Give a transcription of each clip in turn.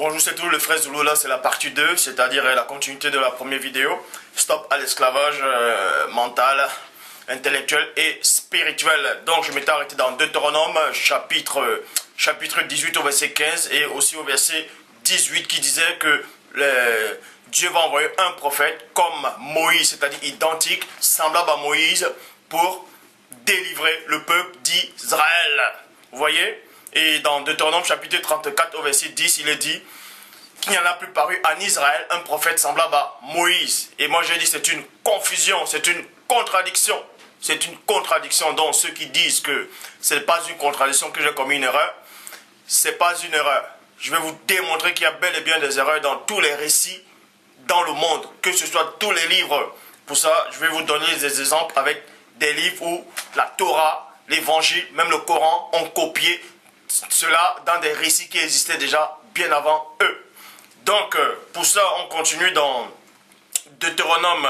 Bonjour, c'est tout le frère Zulu, là c'est la partie 2, c'est-à-dire la continuité de la première vidéo. Stop à l'esclavage mental, intellectuel et spirituel. Donc je m'étais arrêté dans Deutéronome, chapitre 18 au verset 15 et aussi au verset 18 qui disait que Dieu va envoyer un prophète comme Moïse, c'est-à-dire identique, semblable à Moïse, pour délivrer le peuple d'Israël. Vous voyez? Et dans Deutéronome chapitre 34 au verset 10, il est dit qu'il n'y en a plus paru en Israël un prophète semblable à Moïse. Et moi j'ai dit c'est une confusion, c'est une contradiction. C'est une contradiction. Donc ceux qui disent que ce n'est pas une contradiction, que j'ai commis une erreur, ce n'est pas une erreur. Je vais vous démontrer qu'il y a bel et bien des erreurs dans tous les récits dans le monde, que ce soit tous les livres. Pour ça, je vais vous donner des exemples avec des livres où la Torah, l'Évangile, même le Coran ont copié cela dans des récits qui existaient déjà bien avant eux. Donc, pour ça, on continue dans Deutéronome.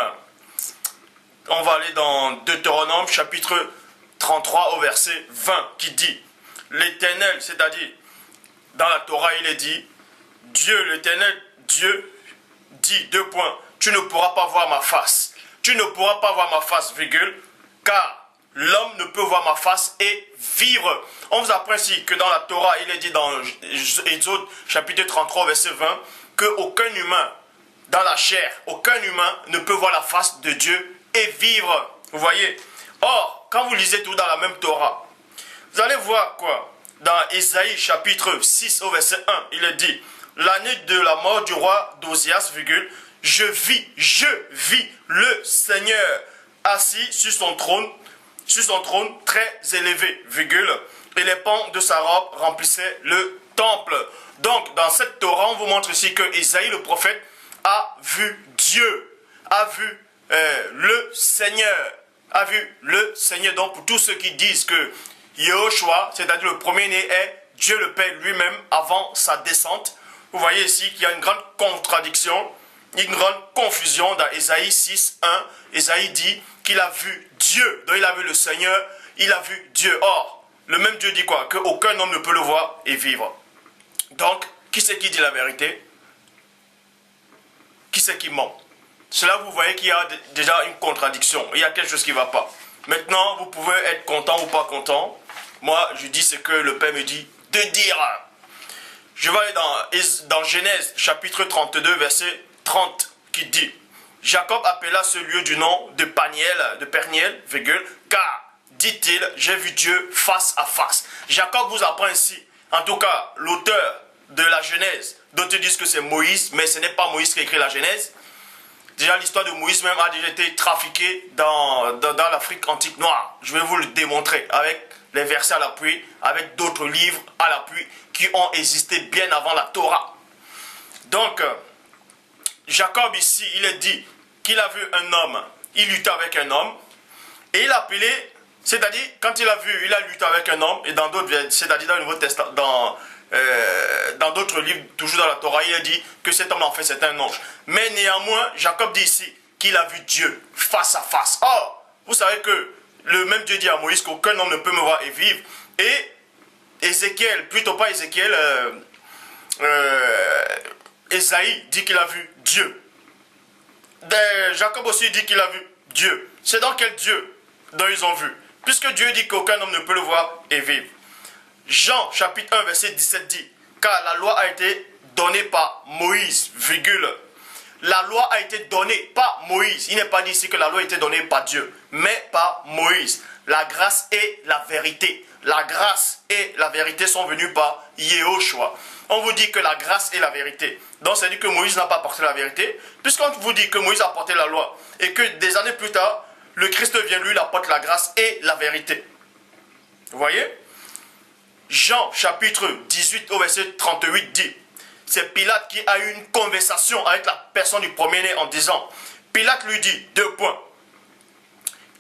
On va aller dans Deutéronome, chapitre 33, au verset 20, qui dit l'Éternel, c'est-à-dire, dans la Torah, il est dit, Dieu, l'Éternel, Dieu, dit, deux points, tu ne pourras pas voir ma face. Tu ne pourras pas voir ma face, virgule, car l'homme ne peut voir ma face et vivre. On vous apprend ici que dans la Torah, il est dit dans Exode chapitre 33, verset 20, qu'aucun humain, dans la chair, aucun humain ne peut voir la face de Dieu et vivre. Vous voyez? Or, quand vous lisez tout dans la même Torah, vous allez voir quoi? Dans Ésaïe chapitre 6 au verset 1, il est dit, l'année de la mort du roi d'Ozias, virgule, je vis le Seigneur assis sur son trône très élevé, virgule, et les pans de sa robe remplissaient le temple. Donc, dans cette Torah, on vous montre ici que Ésaïe, le prophète, a vu Dieu, a vu le Seigneur, a vu le Seigneur. Donc, pour tous ceux qui disent que Yehoshua, c'est-à-dire le premier-né, est Dieu le Père lui-même avant sa descente, vous voyez ici qu'il y a une grande contradiction, une grande confusion dans Ésaïe 6, 1. Ésaïe dit qu'il a vu Dieu, donc il a vu le Seigneur, il a vu Dieu. Or, le même Dieu dit quoi? Qu'aucun homme ne peut le voir et vivre. Donc, qui c'est qui dit la vérité? Qui c'est qui ment? Cela, vous voyez qu'il y a déjà une contradiction, il y a quelque chose qui ne va pas. Maintenant, vous pouvez être content ou pas content. Moi, je dis ce que le Père me dit de dire. Je vais aller dans Genèse, chapitre 32, verset 30, qui dit Jacob appela ce lieu du nom de Peniel, virgule, car, dit-il, j'ai vu Dieu face à face. Jacob vous apprend ici, en tout cas, l'auteur de la Genèse, d'autres disent que c'est Moïse, mais ce n'est pas Moïse qui a écrit la Genèse. Déjà, l'histoire de Moïse même a déjà été trafiquée dans l'Afrique antique noire. Je vais vous le démontrer avec les versets à l'appui, avec d'autres livres à l'appui qui ont existé bien avant la Torah. Donc, Jacob ici, il est dit qu'il a vu un homme, il luttait avec un homme, et il a appelé, c'est-à-dire, quand il a lutté avec un homme, et dans d'autres, c'est-à-dire dans le Nouveau Testament, dans d'autres livres, toujours dans la Torah, il a dit que cet homme en fait c'est un ange. Mais néanmoins, Jacob dit ici qu'il a vu Dieu face à face. Or, vous savez que le même Dieu dit à Moïse qu'aucun homme ne peut me voir et vivre. Et Ézéchiel, plutôt pas Ézéchiel, Ésaïe dit qu'il a vu Dieu. Jacob aussi dit qu'il a vu Dieu. C'est dans quel Dieu dont ils ont vu? Puisque Dieu dit qu'aucun homme ne peut le voir et vivre. Jean chapitre 1 verset 17 dit, car la loi a été donnée par Moïse, virgule. La loi a été donnée par Moïse. Il n'est pas dit ici que la loi a été donnée par Dieu, mais par Moïse. La grâce et la vérité. La grâce et la vérité sont venues par Yehoshua. On vous dit que la grâce et la vérité. Donc, ça dit que Moïse n'a pas apporté la vérité. Puisqu'on vous dit que Moïse a apporté la loi et que des années plus tard, le Christ vient, lui, il apporte la grâce et la vérité. Vous voyez? Jean chapitre 18 au verset 38 dit, c'est Pilate qui a eu une conversation avec la personne du premier-né en disant, Pilate lui dit, deux points,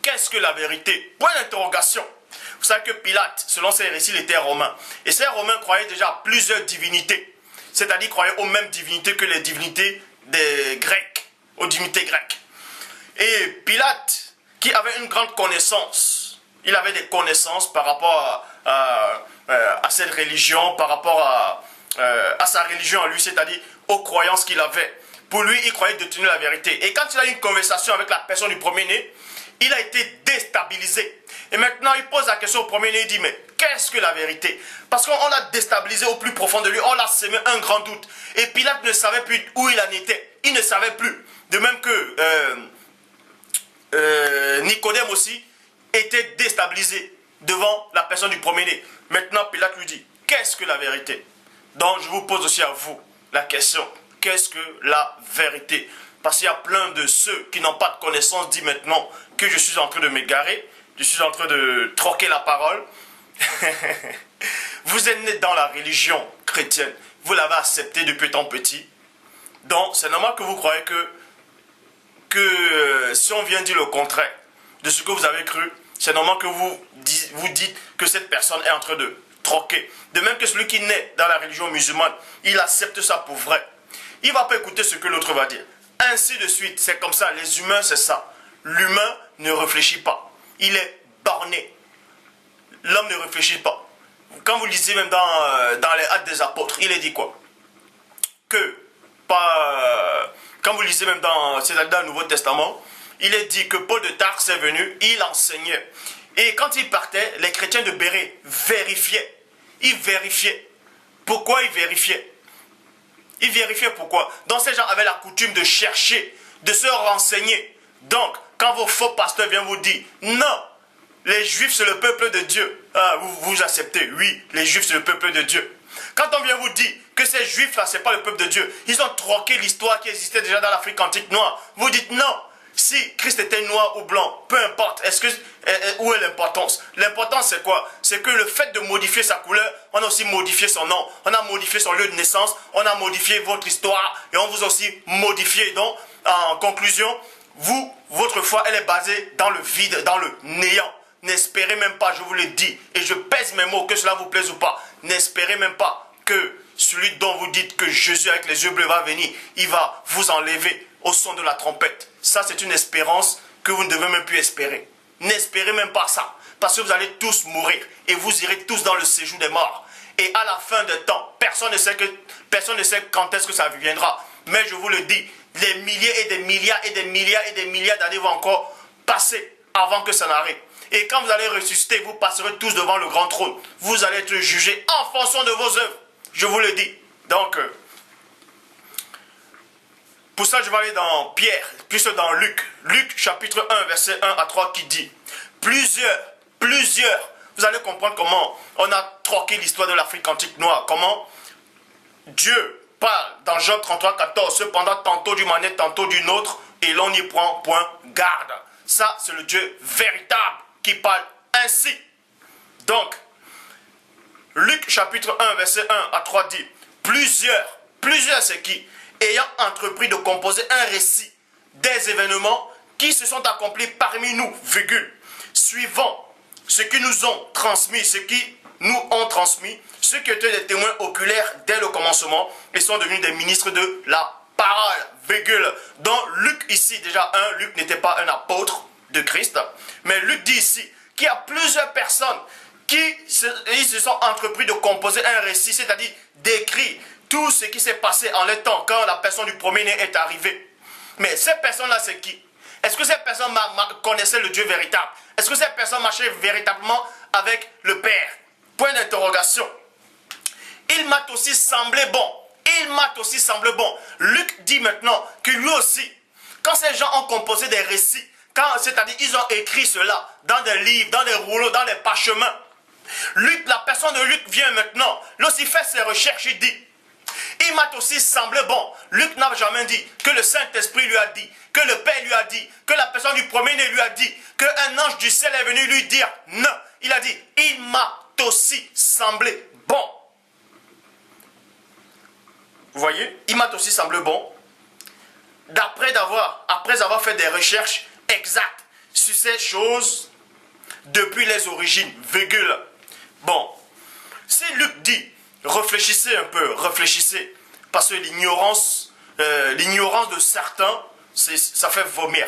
qu'est-ce que la vérité? Point d'interrogation. Vous savez que Pilate, selon ses récits, il était romain. Et ces Romains croyaient déjà à plusieurs divinités. C'est-à-dire croyaient aux mêmes divinités que les divinités des Grecs, aux divinités grecques. Et Pilate, qui avait une grande connaissance, il avait des connaissances par rapport à cette religion, par rapport à sa religion, à lui, c'est-à-dire aux croyances qu'il avait. Pour lui, il croyait détenir la vérité. Et quand il a eu une conversation avec la personne du premier-né, il a été déstabilisé. Et maintenant, il pose la question au premier-né, il dit, mais qu'est-ce que la vérité? Parce qu'on l'a déstabilisé au plus profond de lui, on l'a semé un grand doute. Et Pilate ne savait plus où il en était. Il ne savait plus. De même que Nicodème aussi était déstabilisé devant la personne du premier-né. Maintenant, Pilate lui dit, qu'est-ce que la vérité? Donc, je vous pose aussi à vous la question, qu'est-ce que la vérité? Parce qu'il y a plein de ceux qui n'ont pas de connaissance, disent maintenant que je suis en train de m'égarer, je suis en train de troquer la parole. Vous êtes né dans la religion chrétienne, vous l'avez accepté depuis tant petit. Donc, c'est normal que vous croyez que si on vient dire le contraire de ce que vous avez cru, c'est normal que vous dites que cette personne est en train de troquer. De même que celui qui naît dans la religion musulmane, il accepte ça pour vrai. Il ne va pas écouter ce que l'autre va dire. Ainsi de suite, c'est comme ça. Les humains, c'est ça. L'humain ne réfléchit pas. Il est borné. L'homme ne réfléchit pas. Quand vous lisez même dans les Actes des Apôtres, il est dit quoi? Quand vous lisez même dans le Nouveau Testament, il est dit que Paul de Tarse est venu, il enseignait. Et quand il partait, les chrétiens de Bérée vérifiaient. Ils vérifiaient. Pourquoi ils vérifiaient? Ils vérifiaient pourquoi? Donc ces gens avaient la coutume de chercher, de se renseigner. Donc, quand vos faux pasteurs viennent vous dire, non, les Juifs c'est le peuple de Dieu. Ah, vous acceptez, oui, les Juifs c'est le peuple de Dieu. Quand on vient vous dire que ces Juifs-là, ce n'est pas le peuple de Dieu, ils ont troqué l'histoire qui existait déjà dans l'Afrique antique noire. Vous dites non. Si Christ était noir ou blanc, peu importe, où est l'importance? L'importance c'est quoi? C'est que le fait de modifier sa couleur, on a aussi modifié son nom, on a modifié son lieu de naissance, on a modifié votre histoire et on vous a aussi modifié. Donc, en conclusion, votre foi, elle est basée dans le vide, dans le néant. N'espérez même pas, je vous le dis, et je pèse mes mots, que cela vous plaise ou pas, n'espérez même pas que celui dont vous dites que Jésus avec les yeux bleus va venir, il va vous enlever au son de la trompette. Ça, c'est une espérance que vous ne devez même plus espérer. N'espérez même pas ça. Parce que vous allez tous mourir. Et vous irez tous dans le séjour des morts. Et à la fin des temps, personne ne sait quand est-ce que ça viendra. Mais je vous le dis, des milliers et des milliards et des milliards et des milliards d'années vont encore passer avant que ça n'arrive. Et quand vous allez ressusciter, vous passerez tous devant le grand trône. Vous allez être jugés en fonction de vos œuvres. Je vous le dis. Donc, pour ça, je vais aller dans Pierre, plus dans Luc. Luc, chapitre 1, verset 1 à 3, qui dit, plusieurs, vous allez comprendre comment on a troqué l'histoire de l'Afrique antique noire. Comment Dieu parle dans Job 33, 14, cependant tantôt du manette, tantôt d'une autre, et l'on n'y prend point garde. Ça, c'est le Dieu véritable qui parle ainsi. Donc, Luc chapitre 1, verset 1 à 3 dit, plusieurs c'est qui? Ayant entrepris de composer un récit des événements qui se sont accomplis parmi nous, suivant ce qui nous ont transmis, ceux qui étaient des témoins oculaires dès le commencement et sont devenus des ministres de la parole, Donc Luc ici, déjà Luc n'était pas un apôtre de Christ, mais Luc dit ici qu'il y a plusieurs personnes qui se sont entrepris de composer un récit, c'est-à-dire d'écrire tout ce qui s'est passé en les temps quand la personne du premier-né est arrivée. Mais ces personnes-là, c'est qui? Est-ce que ces personnes connaissaient le Dieu véritable? Est-ce que ces personnes marchaient véritablement avec le Père? Point d'interrogation. Il m'a aussi semblé bon. Luc dit maintenant que lui aussi, quand ces gens ont composé des récits, c'est-à-dire ils ont écrit cela dans des livres, dans des rouleaux, dans des parchemins, Luc, la personne de Luc vient maintenant, lui aussi fait ses recherches, il dit, il m'a aussi semblé bon. Luc n'a jamais dit que le Saint-Esprit lui a dit, que le Père lui a dit, que la personne du premier-né lui a dit, qu'un ange du ciel est venu lui dire non. Il a dit, il m'a aussi semblé bon. Vous voyez, il m'a aussi semblé bon. Après avoir fait des recherches exactes sur ces choses depuis les origines, Bon, si Luc dit, réfléchissez un peu, parce que l'ignorance de certains, ça fait vomir.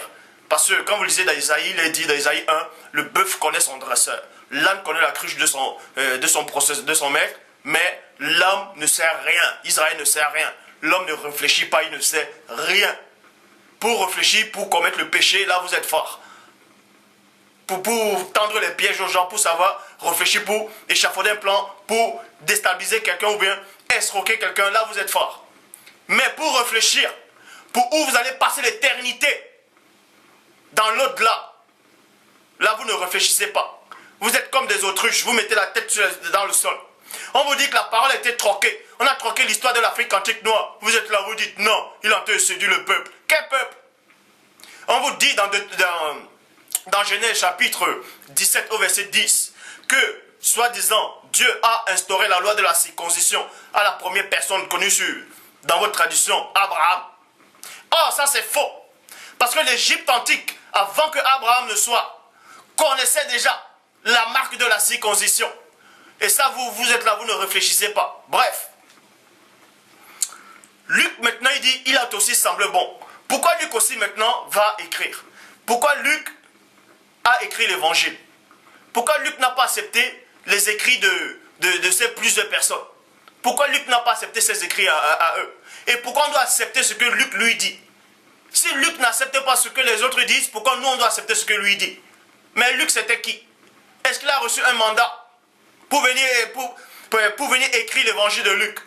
Parce que quand vous lisez dans Isaïe, il est dit dans Isaïe 1, le bœuf connaît son dresseur, l'âne connaît la cruche de son maître, Mais l'homme ne sait rien. Israël ne sait rien. L'homme ne réfléchit pas, il ne sait rien. Pour réfléchir, pour commettre le péché, là vous êtes fort. Pour tendre les pièges aux gens, pour savoir réfléchir, pour échafauder un plan, pour déstabiliser quelqu'un ou bien escroquer quelqu'un, là vous êtes fort. Mais pour réfléchir, pour où vous allez passer l'éternité, dans l'au-delà, là vous ne réfléchissez pas. Vous êtes comme des autruches, vous mettez la tête dans le sol. On vous dit que la parole a été troquée. On a troqué l'histoire de l'Afrique antique noire. Vous êtes là, vous dites non, il a été séduit le peuple. Quel peuple? On vous dit dans Genèse chapitre 17 au verset 10 que, soi-disant, Dieu a instauré la loi de la circoncision à la première personne connue dans votre tradition, Abraham. Or, ça c'est faux. Parce que l'Égypte antique, avant que Abraham ne soit, connaissait déjà la marque de la circoncision. Et ça, vous êtes là, vous ne réfléchissez pas. Bref. Luc, maintenant, il dit, il a aussi semblé bon. Pourquoi Luc aussi, maintenant, va écrire? Pourquoi Luc a écrit l'évangile? Pourquoi Luc n'a pas accepté les écrits de ces plusieurs personnes? Pourquoi Luc n'a pas accepté ces écrits à eux? Et pourquoi on doit accepter ce que Luc lui dit? Si Luc n'accepte pas ce que les autres disent, pourquoi nous on doit accepter ce que lui dit? Mais Luc, c'était qui? Est-ce qu'il a reçu un mandat pour venir écrire l'évangile de Luc?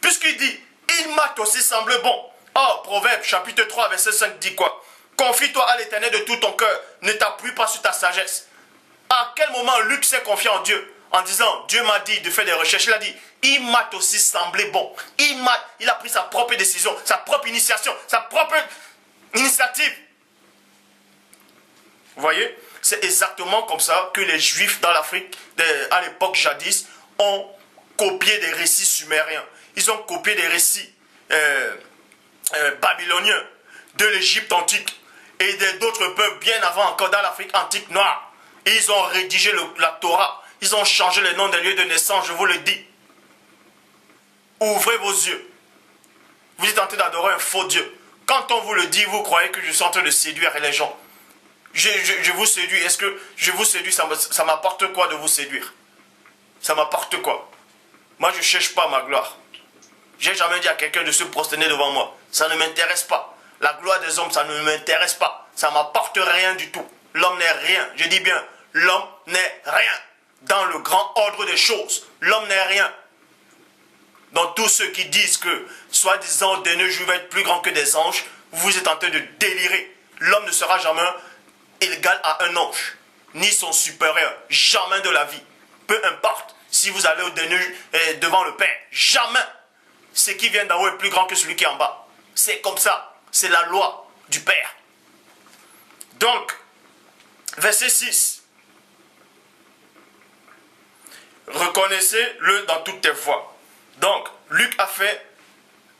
Puisqu'il dit, il m'a aussi semblé bon. Or, Proverbe chapitre 3, verset 5 dit quoi? Confie-toi à l'Éternel de tout ton cœur, ne t'appuie pas sur ta sagesse. À quel moment Luc s'est confié en Dieu? En disant, Dieu m'a dit de faire des recherches. Il a dit, il m'a aussi semblé bon. Il a pris sa propre décision, sa propre initiation, sa propre initiative. Vous voyez? C'est exactement comme ça que les Juifs dans l'Afrique, à l'époque jadis, ont copié des récits sumériens. Ils ont copié des récits babyloniens de l'Égypte antique et d'autres peuples bien avant encore dans l'Afrique antique noire. Et ils ont rédigé la Torah. Ils ont changé les noms des lieux de naissance, je vous le dis. Ouvrez vos yeux. Vous êtes en train d'adorer un faux Dieu. Quand on vous le dit, vous croyez que je suis en train de séduire les gens. Je vous séduis. Est-ce que je vous séduis, ça m'apporte quoi de vous séduire? Ça m'apporte quoi? Moi, je ne cherche pas ma gloire. J'ai jamais dit à quelqu'un de se prosterner devant moi. Ça ne m'intéresse pas. La gloire des hommes, ça ne m'intéresse pas. Ça ne m'apporte rien du tout. L'homme n'est rien. Je dis bien, l'homme n'est rien. Dans le grand ordre des choses, l'homme n'est rien. Donc tous ceux qui disent que, soi-disant, des nœuds juifs vont être plus grands que des anges, vous êtes en train de délirer. L'homme ne sera jamais égal à un ange, ni son supérieur, jamais de la vie. Peu importe si vous allez au dénuement devant le Père, jamais. Ce qui vient d'en haut est plus grand que celui qui est en bas. C'est comme ça, c'est la loi du Père. Donc, verset 6. Reconnaissez-le dans toutes tes voies. Donc, Luc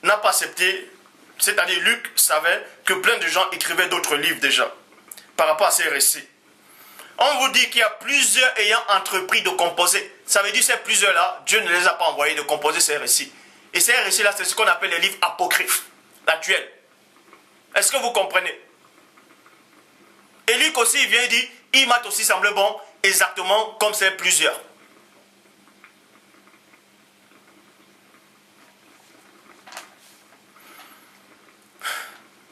n'a pas accepté, c'est-à-dire Luc savait que plein de gens écrivaient d'autres livres déjà, par rapport à ces récits. On vous dit qu'il y a plusieurs ayant entrepris de composer. Ça veut dire que ces plusieurs-là, Dieu ne les a pas envoyés de composer ces récits. Et ces récits-là, c'est ce qu'on appelle les livres apocryphes, actuels. Est-ce que vous comprenez? Et Luc aussi, il vient et dit, il m'a aussi semblé bon, exactement comme ces plusieurs.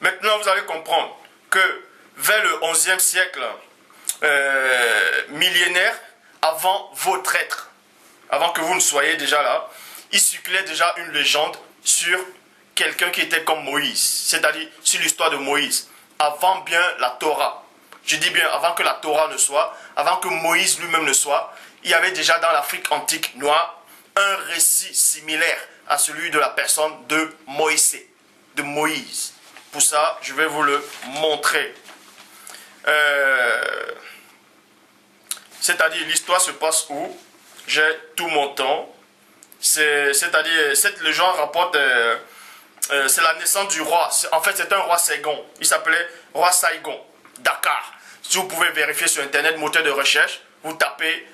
Maintenant, vous allez comprendre que vers le 11e siècle millénaire, avant votre être, avant que vous ne soyez déjà là, il circulait déjà une légende sur quelqu'un qui était comme Moïse, c'est-à-dire sur l'histoire de Moïse, avant bien la Torah. Je dis bien avant que la Torah ne soit, avant que Moïse lui-même ne soit, il y avait déjà dans l'Afrique antique noire un récit similaire à celui de la personne de Moïse. Pour ça, je vais vous le montrer. C'est-à-dire, l'histoire se passe où? J'ai tout mon temps. C'est-à-dire, cette légende rapporte... c'est la naissance du roi. En fait, c'est un roi Saigon. Il s'appelait roi Saigon, Dakar. Si vous pouvez vérifier sur Internet, moteur de recherche, vous tapez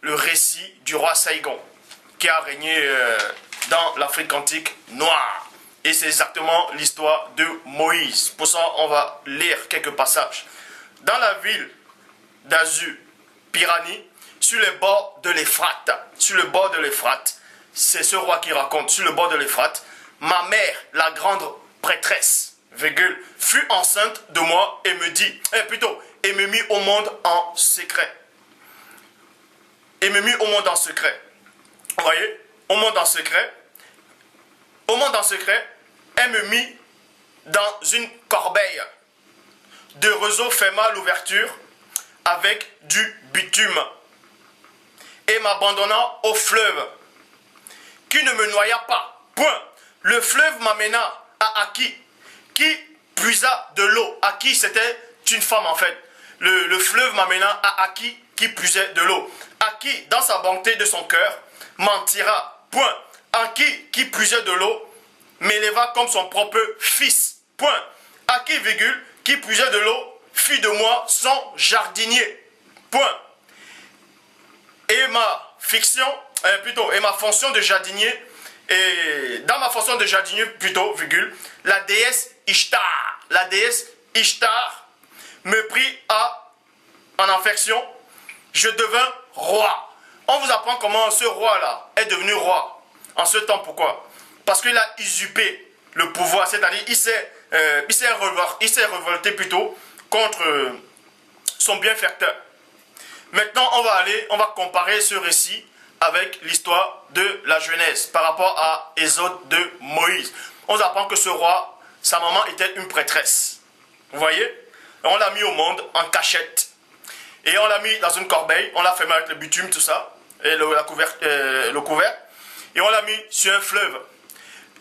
le récit du roi Saigon qui a régné dans l'Afrique antique noire. Et c'est exactement l'histoire de Moïse. Pour ça, on va lire quelques passages. Dans la ville d'Azur, Pirani, sur les bords de l'Euphrate. Sur le bord de l'Euphrate. C'est ce roi qui raconte. Sur le bord de l'Euphrate. Ma mère, la grande prêtresse, virgule, fut enceinte de moi et me dit, et me mit au monde en secret. Et me mit au monde en secret. Vous voyez? Au monde en secret. Au monde en secret, elle me mit dans une corbeille. De roseaux ferma l'ouverture avec du bitume. Et m'abandonna au fleuve, qui ne me noya pas. Point. Le fleuve m'amena à Aki, qui puisa de l'eau. Aki, c'était une femme en fait. Le fleuve m'amena à Aki, qui puisait de l'eau. Aki, dans sa bonté de son cœur, m'en tira. Point. Aki, qui puisait de l'eau, m'éleva comme son propre fils. Point. Aki, virgule, qui puisait de l'eau, fit de moi son jardinier. Point. Et ma et ma fonction de jardinier, et dans ma fonction de jardinier virgule, la déesse Ishtar me prit en affection, je devins roi. On vous apprend comment ce roi-là est devenu roi en ce temps. Pourquoi? Parce qu'il a usurpé le pouvoir, c'est-à-dire il s'est révolté contre son bienfaiteur. Maintenant, on va comparer ce récit avec l'histoire de la Genèse par rapport à Exode de Moïse. On apprend que ce roi, sa maman était une prêtresse. Vous voyez? On l'a mis au monde en cachette. Et on l'a mis dans une corbeille, on l'a fermé avec le bitume, tout ça, et le couvert. Et on l'a mis sur un fleuve.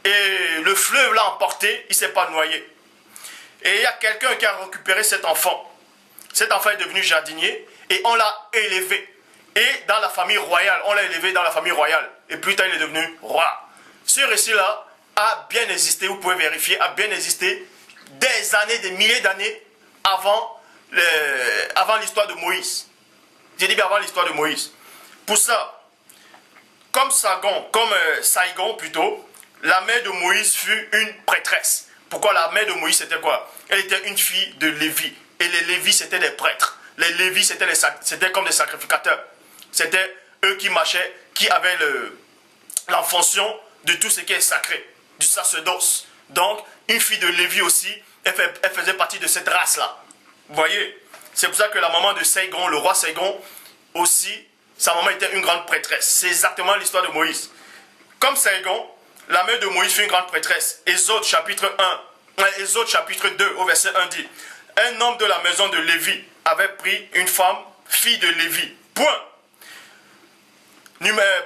Et le fleuve l'a emporté, il ne s'est pas noyé. Et il y a quelqu'un qui a récupéré cet enfant. Cet enfant est devenu jardinier et on l'a élevé. Et dans la famille royale, on l'a élevé dans la famille royale. Et plus tard, il est devenu roi. Ce récit-là a bien existé, vous pouvez vérifier, a bien existé des années, des milliers d'années avant l'histoire de Moïse. J'ai dit bien avant l'histoire de Moïse. Pour ça, comme Saigon plutôt, la mère de Moïse fut une prêtresse. Pourquoi la mère de Moïse c'était quoi? Elle était une fille de Lévi. Et les Lévis c'était des prêtres. Les Lévis c'était comme des sacrificateurs. C'était eux qui marchaient, qui avaient la fonction de tout ce qui est sacré, du sacerdoce. Donc, une fille de Lévi aussi, elle faisait partie de cette race-là. Vous voyez? C'est pour ça que la maman de Saigon, le roi Saigon, aussi, sa maman était une grande prêtresse. C'est exactement l'histoire de Moïse. Comme Saigon, la mère de Moïse fut une grande prêtresse. Exode chapitre 2 au verset 1 dit, un homme de la maison de Lévi avait pris une femme, fille de Lévi. Point.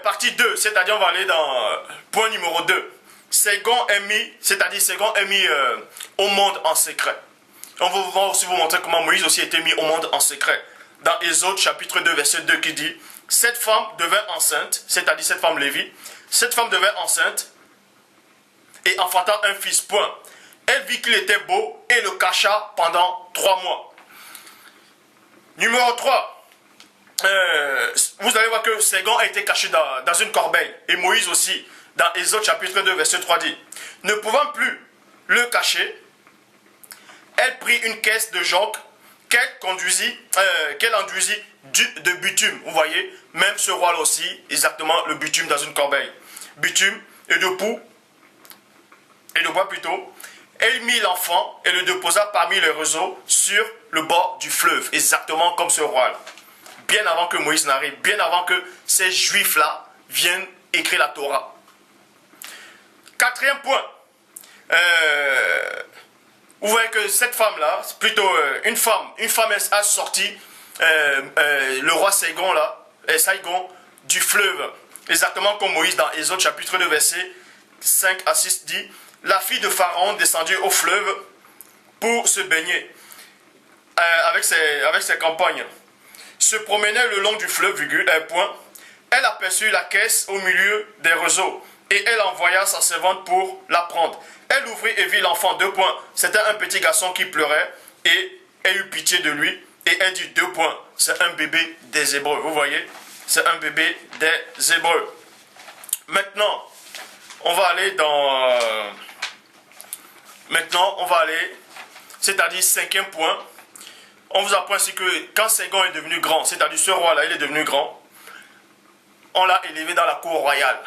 Partie 2, c'est-à-dire on va aller dans point numéro 2. Saigon est mis au monde en secret. On va aussi vous montrer comment Moïse aussi était mis au monde en secret. Dans Exode chapitre 2 verset 2 qui dit, cette femme devint enceinte, c'est-à-dire cette femme Lévi, cette femme devint enceinte et enfanta un fils. Point. Elle vit qu'il était beau et le cacha pendant 3 mois. Numéro 3. Vous allez voir que Saigon a été caché dans une corbeille. Et Moïse aussi, dans Exode chapitre 2, verset 3 dit, ne pouvant plus le cacher, elle prit une caisse de jonc qu'elle enduisit de bitume. Vous voyez, même ce roi-là aussi, exactement le bitume dans une corbeille. Bitume et de bois plutôt. Elle mit l'enfant et le déposa parmi les roseaux sur le bord du fleuve, exactement comme ce roi-là. Bien avant que Moïse n'arrive, bien avant que ces juifs-là viennent écrire la Torah. 4e point. Vous voyez que cette femme-là, c'est plutôt une femme a sorti le roi Saigon du fleuve, exactement comme Moïse dans Exode chapitre 2 verset 5 à 6 dit, la fille de Pharaon descendit au fleuve pour se baigner avec ses compagnes. Se promenait le long du fleuve, point. Elle aperçut la caisse au milieu des roseaux et elle envoya sa servante pour la prendre. Elle ouvrit et vit l'enfant, 2 points. C'était un petit garçon qui pleurait et elle eut pitié de lui et elle dit 2 points. C'est un bébé des Hébreux, vous voyez? C'est un bébé des Hébreux. Maintenant, on va aller c'est-à-dire 5e point. On vous apprend ainsi que quand Saigon est devenu grand, c'est-à-dire ce roi-là, il est devenu grand, on l'a élevé dans la cour royale.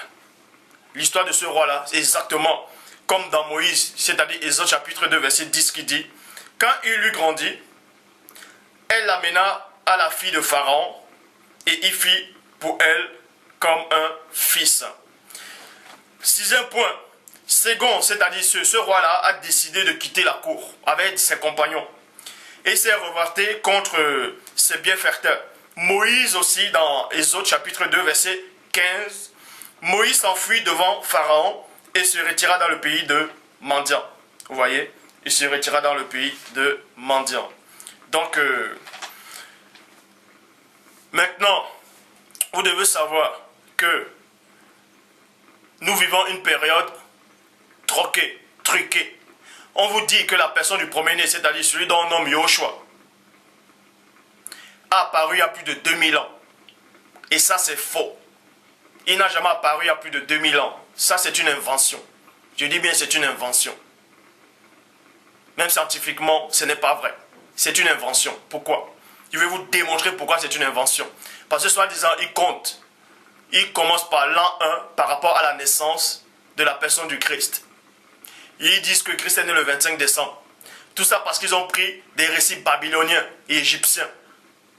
L'histoire de ce roi-là, c'est exactement comme dans Moïse, c'est-à-dire Exode chapitre 2, verset 10 qui dit, quand il eut grandi, elle l'amena à la fille de Pharaon et il fit pour elle comme un fils. Sixième point, Ségon, c'est-à-dire ce roi-là a décidé de quitter la cour avec ses compagnons et s'est revolté contre ses bienfaiteurs. Moïse aussi, dans Exode chapitre 2, verset 15, Moïse s'enfuit devant Pharaon et se retira dans le pays de Madian. Vous voyez, il se retira dans le pays de Madian. Donc, maintenant, vous devez savoir que nous vivons une période troquée, truquée. On vous dit que la personne du premier-né, c'est-à-dire celui dont on nomme Yoshua, a apparu il y a plus de 2000 ans. Et ça, c'est faux. Il n'a jamais apparu il y a plus de 2000 ans. Ça, c'est une invention. Je dis bien, c'est une invention. Même scientifiquement, ce n'est pas vrai. C'est une invention. Pourquoi? Je vais vous démontrer pourquoi c'est une invention. Parce que, soi-disant, il compte. Il commence par l'an 1 par rapport à la naissance de la personne du Christ. Ils disent que Christ est né le 25 décembre. Tout ça parce qu'ils ont pris des récits babyloniens et égyptiens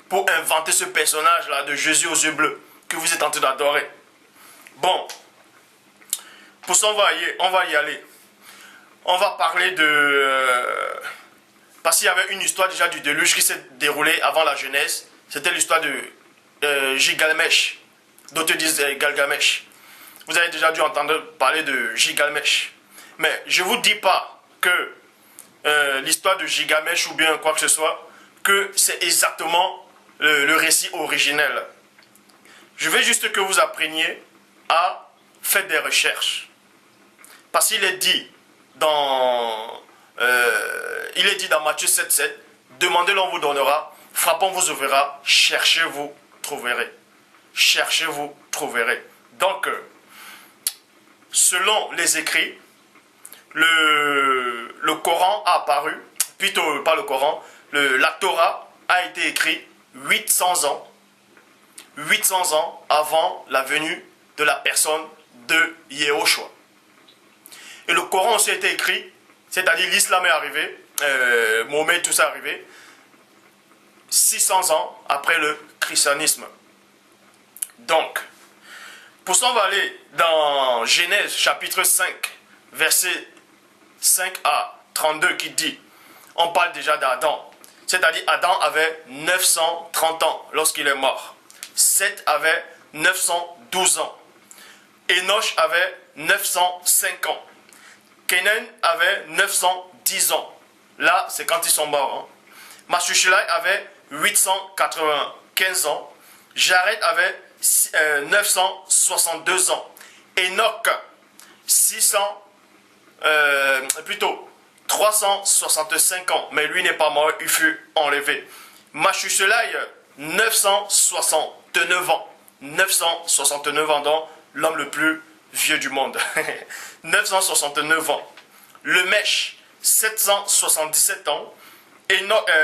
pour inventer ce personnage-là de Jésus aux yeux bleus que vous êtes en train d'adorer. Bon, pour ça, on va y aller. On va parler de... parce qu'il y avait une histoire déjà du déluge qui s'est déroulée avant la Genèse. C'était l'histoire de Gilgamesh. D'autres disent Galgamèche. Vous avez déjà dû entendre parler de Gilgamesh. Mais je ne vous dis pas que l'histoire de Gilgamesh ou bien quoi que ce soit, que c'est exactement le récit originel. Je veux juste que vous appreniez à faire des recherches. Parce qu'il est dit dans Matthieu 7,7, demandez, l'on vous donnera, frappons, vous ouvrira, cherchez, vous trouverez. Cherchez, vous trouverez. Donc, selon les écrits, le Coran a apparu, plutôt pas le Coran, la Torah a été écrite 800 ans avant la venue de la personne de Yehoshua. Et le Coran aussi a été écrit, c'est-à-dire l'islam est arrivé, Mohammed, tout ça est arrivé, 600 ans après le christianisme. Donc, pour ça, on va aller dans Genèse chapitre 5, verset 5 à 32 qui dit, on parle déjà d'Adam, c'est-à-dire Adam avait 930 ans lorsqu'il est mort. Seth avait 912 ans. Enoch avait 905 ans. Kenan avait 910 ans. Là, c'est quand ils sont morts. Mathusalem avait 895 ans. Jared avait 962 ans. Enoch, 365 ans. Mais lui n'est pas mort, il fut enlevé. Mathusalem, 969 ans. 969 ans, donc l'homme le plus vieux du monde. 969 ans. Le Mèche, 777 ans. Et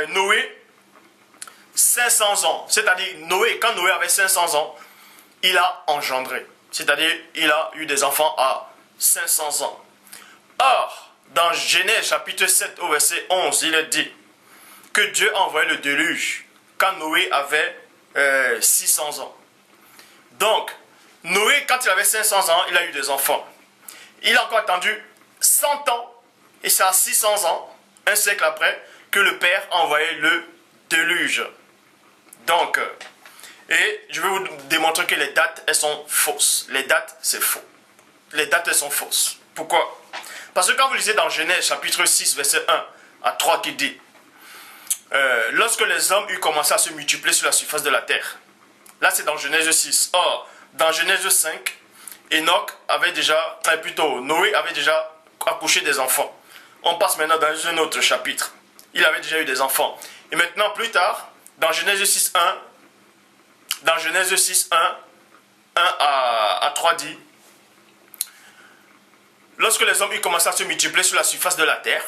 Noé, 500 ans. C'est-à-dire, Noé, quand Noé avait 500 ans, il a engendré. C'est-à-dire, il a eu des enfants à 500 ans. Or, dans Genèse chapitre 7 au verset 11, il est dit que Dieu a envoyé le déluge quand Noé avait 600 ans. Donc, Noé, quand il avait 500 ans, il a eu des enfants. Il a encore attendu 100 ans, et c'est à 600 ans, un siècle après, que le Père a envoyé le déluge. Donc, et je vais vous démontrer que les dates, elles sont fausses. Les dates, c'est faux. Les dates, elles sont fausses. Pourquoi? Parce que quand vous lisez dans Genèse, chapitre 6, verset 1 à 3, qui dit lorsque les hommes eurent commencé à se multiplier sur la surface de la terre. Là, c'est dans Genèse 6. Or, dans Genèse 5, Noé avait déjà accouché des enfants. On passe maintenant dans un autre chapitre. Il avait déjà eu des enfants. Et maintenant, plus tard, dans Genèse 6, 1, 1 à 3 dit, lorsque les hommes commençaient à se multiplier sur la surface de la terre,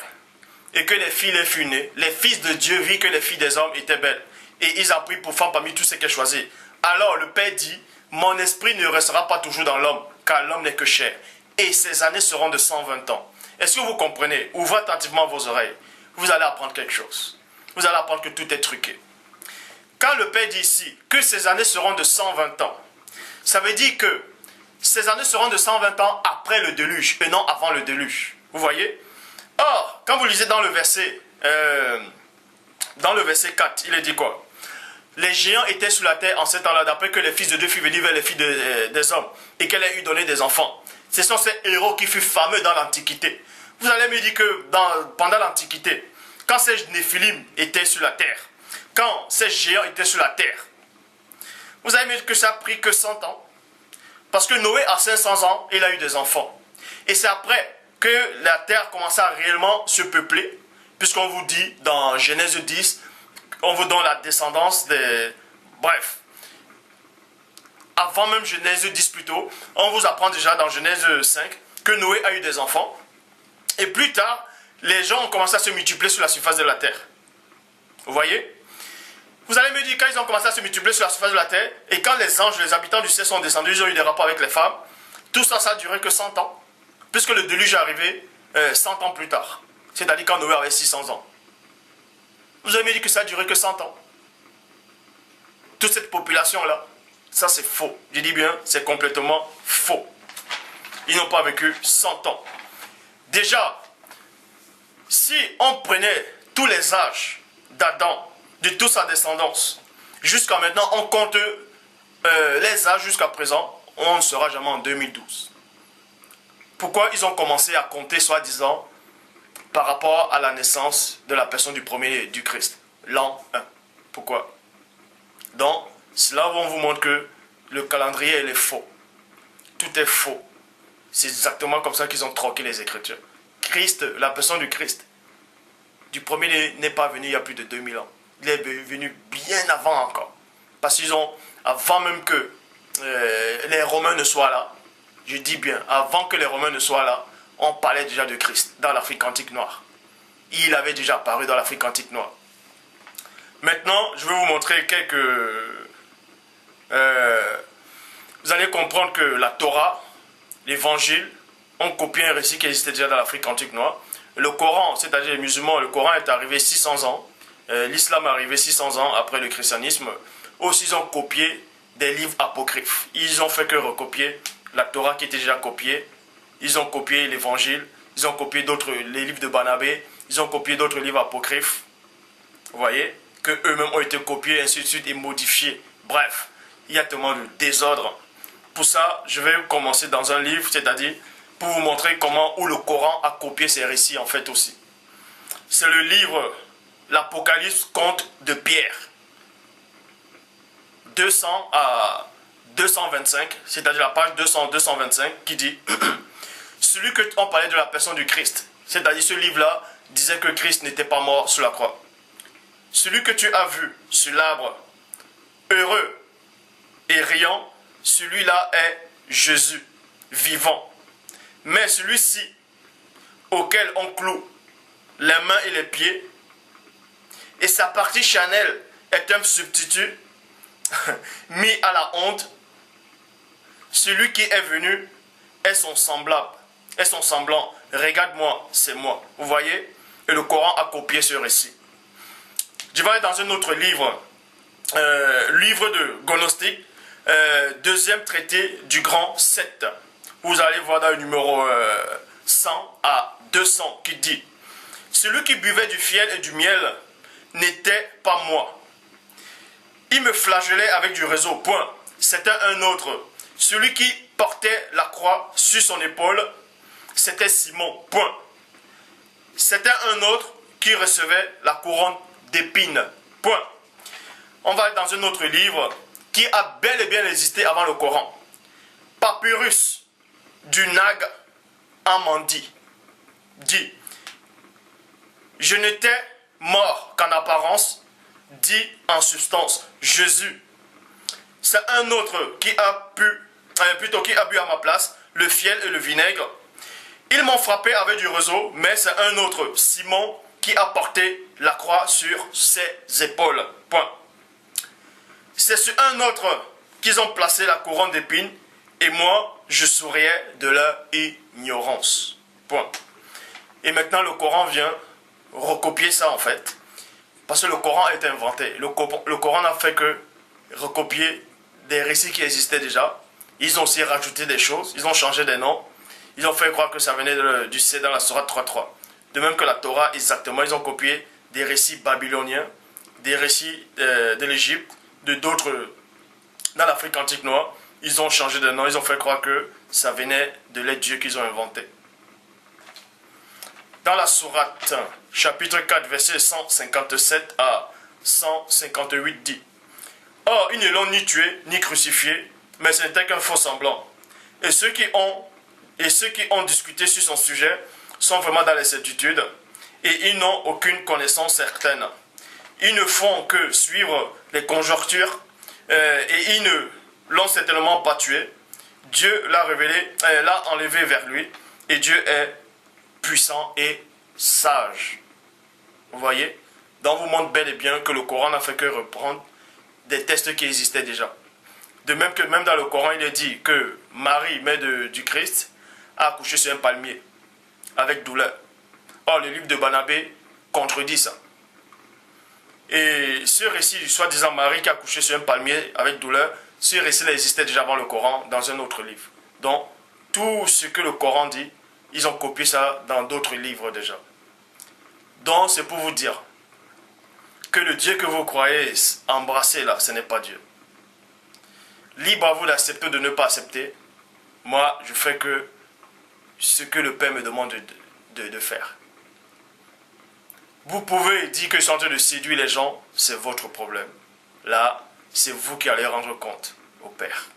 et que les filles les furent nées, les fils de Dieu virent que les filles des hommes étaient belles, et ils en prirent pour femmes parmi tous ceux qu'ils choisirent. Alors le Père dit, mon esprit ne restera pas toujours dans l'homme, car l'homme n'est que chair, et ses années seront de 120 ans. Est-ce que vous comprenez? Ouvrez attentivement vos oreilles. Vous allez apprendre quelque chose. Vous allez apprendre que tout est truqué. Quand le Père dit ici que ses années seront de 120 ans, ça veut dire que ces années seront de 120 ans après le déluge et non avant le déluge. Vous voyez? Or, quand vous lisez dans le verset 4, il est dit quoi? Les géants étaient sur la terre en ce temps-là, d'après que les fils de Dieu furent venus vers les filles des hommes et qu'elle ait eu donné des enfants. Ce sont ces héros qui furent fameux dans l'Antiquité. Vous allez me dire que pendant l'Antiquité, quand ces Néphilim étaient sur la terre, quand ces géants étaient sur la terre, vous allez me dire que ça a pris que 100 ans. Parce que Noé, à 500 ans, il a eu des enfants. Et c'est après que la terre commença à réellement se peupler, puisqu'on vous dit dans Genèse 10, on vous donne la descendance des... Bref. Avant même Genèse 10 plutôt, on vous apprend déjà dans Genèse 5 que Noé a eu des enfants. Et plus tard, les gens ont commencé à se multiplier sur la surface de la terre. Vous voyez? Vous allez me dire, quand ils ont commencé à se multiplier sur la surface de la terre, et quand les anges, les habitants du ciel sont descendus, ils ont eu des rapports avec les femmes, tout ça, ça a duré que 100 ans, puisque le déluge est arrivé 100 ans plus tard. C'est-à-dire quand Noé avait 600 ans. Vous allez me dire que ça a duré que 100 ans. Toute cette population-là, ça c'est faux. Je dis bien, c'est complètement faux. Ils n'ont pas vécu 100 ans. Déjà, si on prenait tous les âges d'Adam, de toute sa descendance, jusqu'à maintenant, on compte les âges jusqu'à présent, on ne sera jamais en 2012. Pourquoi ils ont commencé à compter, soi-disant, par rapport à la naissance de la personne du premier du Christ, l'an 1. Pourquoi? Donc, cela on vous montre que le calendrier il est faux. Tout est faux. C'est exactement comme ça qu'ils ont troqué les Écritures. Christ, la personne du Christ, du premier n'est pas venu il y a plus de 2000 ans. Il est venu bien avant encore. Parce qu'ils ont, avant même que les Romains ne soient là, je dis bien, avant que les Romains ne soient là, on parlait déjà de Christ dans l'Afrique antique noire. Il avait déjà apparu dans l'Afrique antique noire. Maintenant, je vais vous montrer quelques... vous allez comprendre que la Torah, l'Évangile, ont copié un récit qui existait déjà dans l'Afrique antique noire. Le Coran, c'est-à-dire les musulmans, le Coran est arrivé 600 ans. L'islam est arrivé 600 ans après le christianisme. Aussi, ils ont copié des livres apocryphes. Ils ont fait que recopier la Torah qui était déjà copiée. Ils ont copié l'Évangile. Ils ont copié les livres de Barnabé. Ils ont copié d'autres livres apocryphes. Vous voyez? Que eux-mêmes ont été copiés, ainsi de suite, et modifiés. Bref, il y a tellement de désordre. Pour ça, je vais commencer dans un livre, c'est-à-dire pour vous montrer comment où le Coran a copié ces récits en fait aussi. C'est le livre L'Apocalypse conte de Pierre. 200 à 225, c'est-à-dire la page 200-225 qui dit celui que on parlait de la personne du Christ, c'est-à-dire ce livre-là disait que Christ n'était pas mort sur la croix. Celui que tu as vu sur l'arbre, heureux et riant, celui-là est Jésus, vivant. Mais celui-ci, auquel on cloue les mains et les pieds, et sa partie charnelle est un substitut mis à la honte, celui qui est venu est son semblable, est son semblant. Regarde-moi, c'est moi. Vous voyez? Et le Coran a copié ce récit. Je vais aller dans un autre livre, livre de Gnostic, deuxième traité du grand 7. Vous allez voir dans le numéro 100 à 200 qui dit « Celui qui buvait du fiel et du miel n'était pas moi. Il me flagellait avec du réseau, point. C'était un autre. Celui qui portait la croix sur son épaule, c'était Simon, point. C'était un autre qui recevait la couronne d'épines, point. » On va aller dans un autre livre qui a bel et bien existé avant le Coran. Papyrus du Nag Hammadi dit « Je n'étais mort qu'en apparence, dit en substance Jésus. C'est un autre qui a bu à ma place le fiel et le vinaigre. Ils m'ont frappé avec du réseau, mais c'est un autre, Simon, qui a porté la croix sur ses épaules. Point. C'est sur un autre qu'ils ont placé la couronne d'épines, et moi, je souriais de leur ignorance. Point. Et maintenant, le Coran vient recopier ça, en fait. Parce que le Coran a été inventé. Le Coran n'a fait que recopier des récits qui existaient déjà. Ils ont aussi rajouté des choses. Ils ont changé des noms. Ils ont fait croire que ça venait du C dans la Sourate 3.3. De même que la Torah, exactement, ils ont copié des récits babyloniens, des récits de l'Égypte, de d'autres dans l'Afrique antique noire. Ils ont changé de nom. Ils ont fait croire que ça venait de les dieux qu'ils ont inventés. Dans la Sourate, chapitre 4, verset 157 à 158 dit: Or, ils ne l'ont ni tué, ni crucifié, mais ce n'était qu'un faux semblant. Et ceux qui ont discuté sur son sujet sont vraiment dans l'incertitude, et ils n'ont aucune connaissance certaine. Ils ne font que suivre les conjonctures, et ils ne l'ont certainement pas tué. Dieu l'a révélé, l'a enlevé vers lui, et Dieu est puissant et sage. Vous voyez? Donc vous montre bel et bien que le Coran n'a fait que reprendre des textes qui existaient déjà. De même que même dans le Coran, il est dit que Marie, mère du Christ, a accouché sur un palmier avec douleur. Or, le livre de Barnabé contredit ça. Et ce récit du soi-disant Marie qui a accouché sur un palmier avec douleur, ce récit existait déjà avant le Coran dans un autre livre. Donc, tout ce que le Coran dit, ils ont copié ça dans d'autres livres déjà. Donc, c'est pour vous dire que le Dieu que vous croyez embrasser là, ce n'est pas Dieu. Libre à vous d'accepter ou de ne pas accepter. Moi, je fais que ce que le Père me demande de faire. Vous pouvez dire que je suis en train de séduire les gens, c'est votre problème. Là, c'est vous qui allez rendre compte au Père.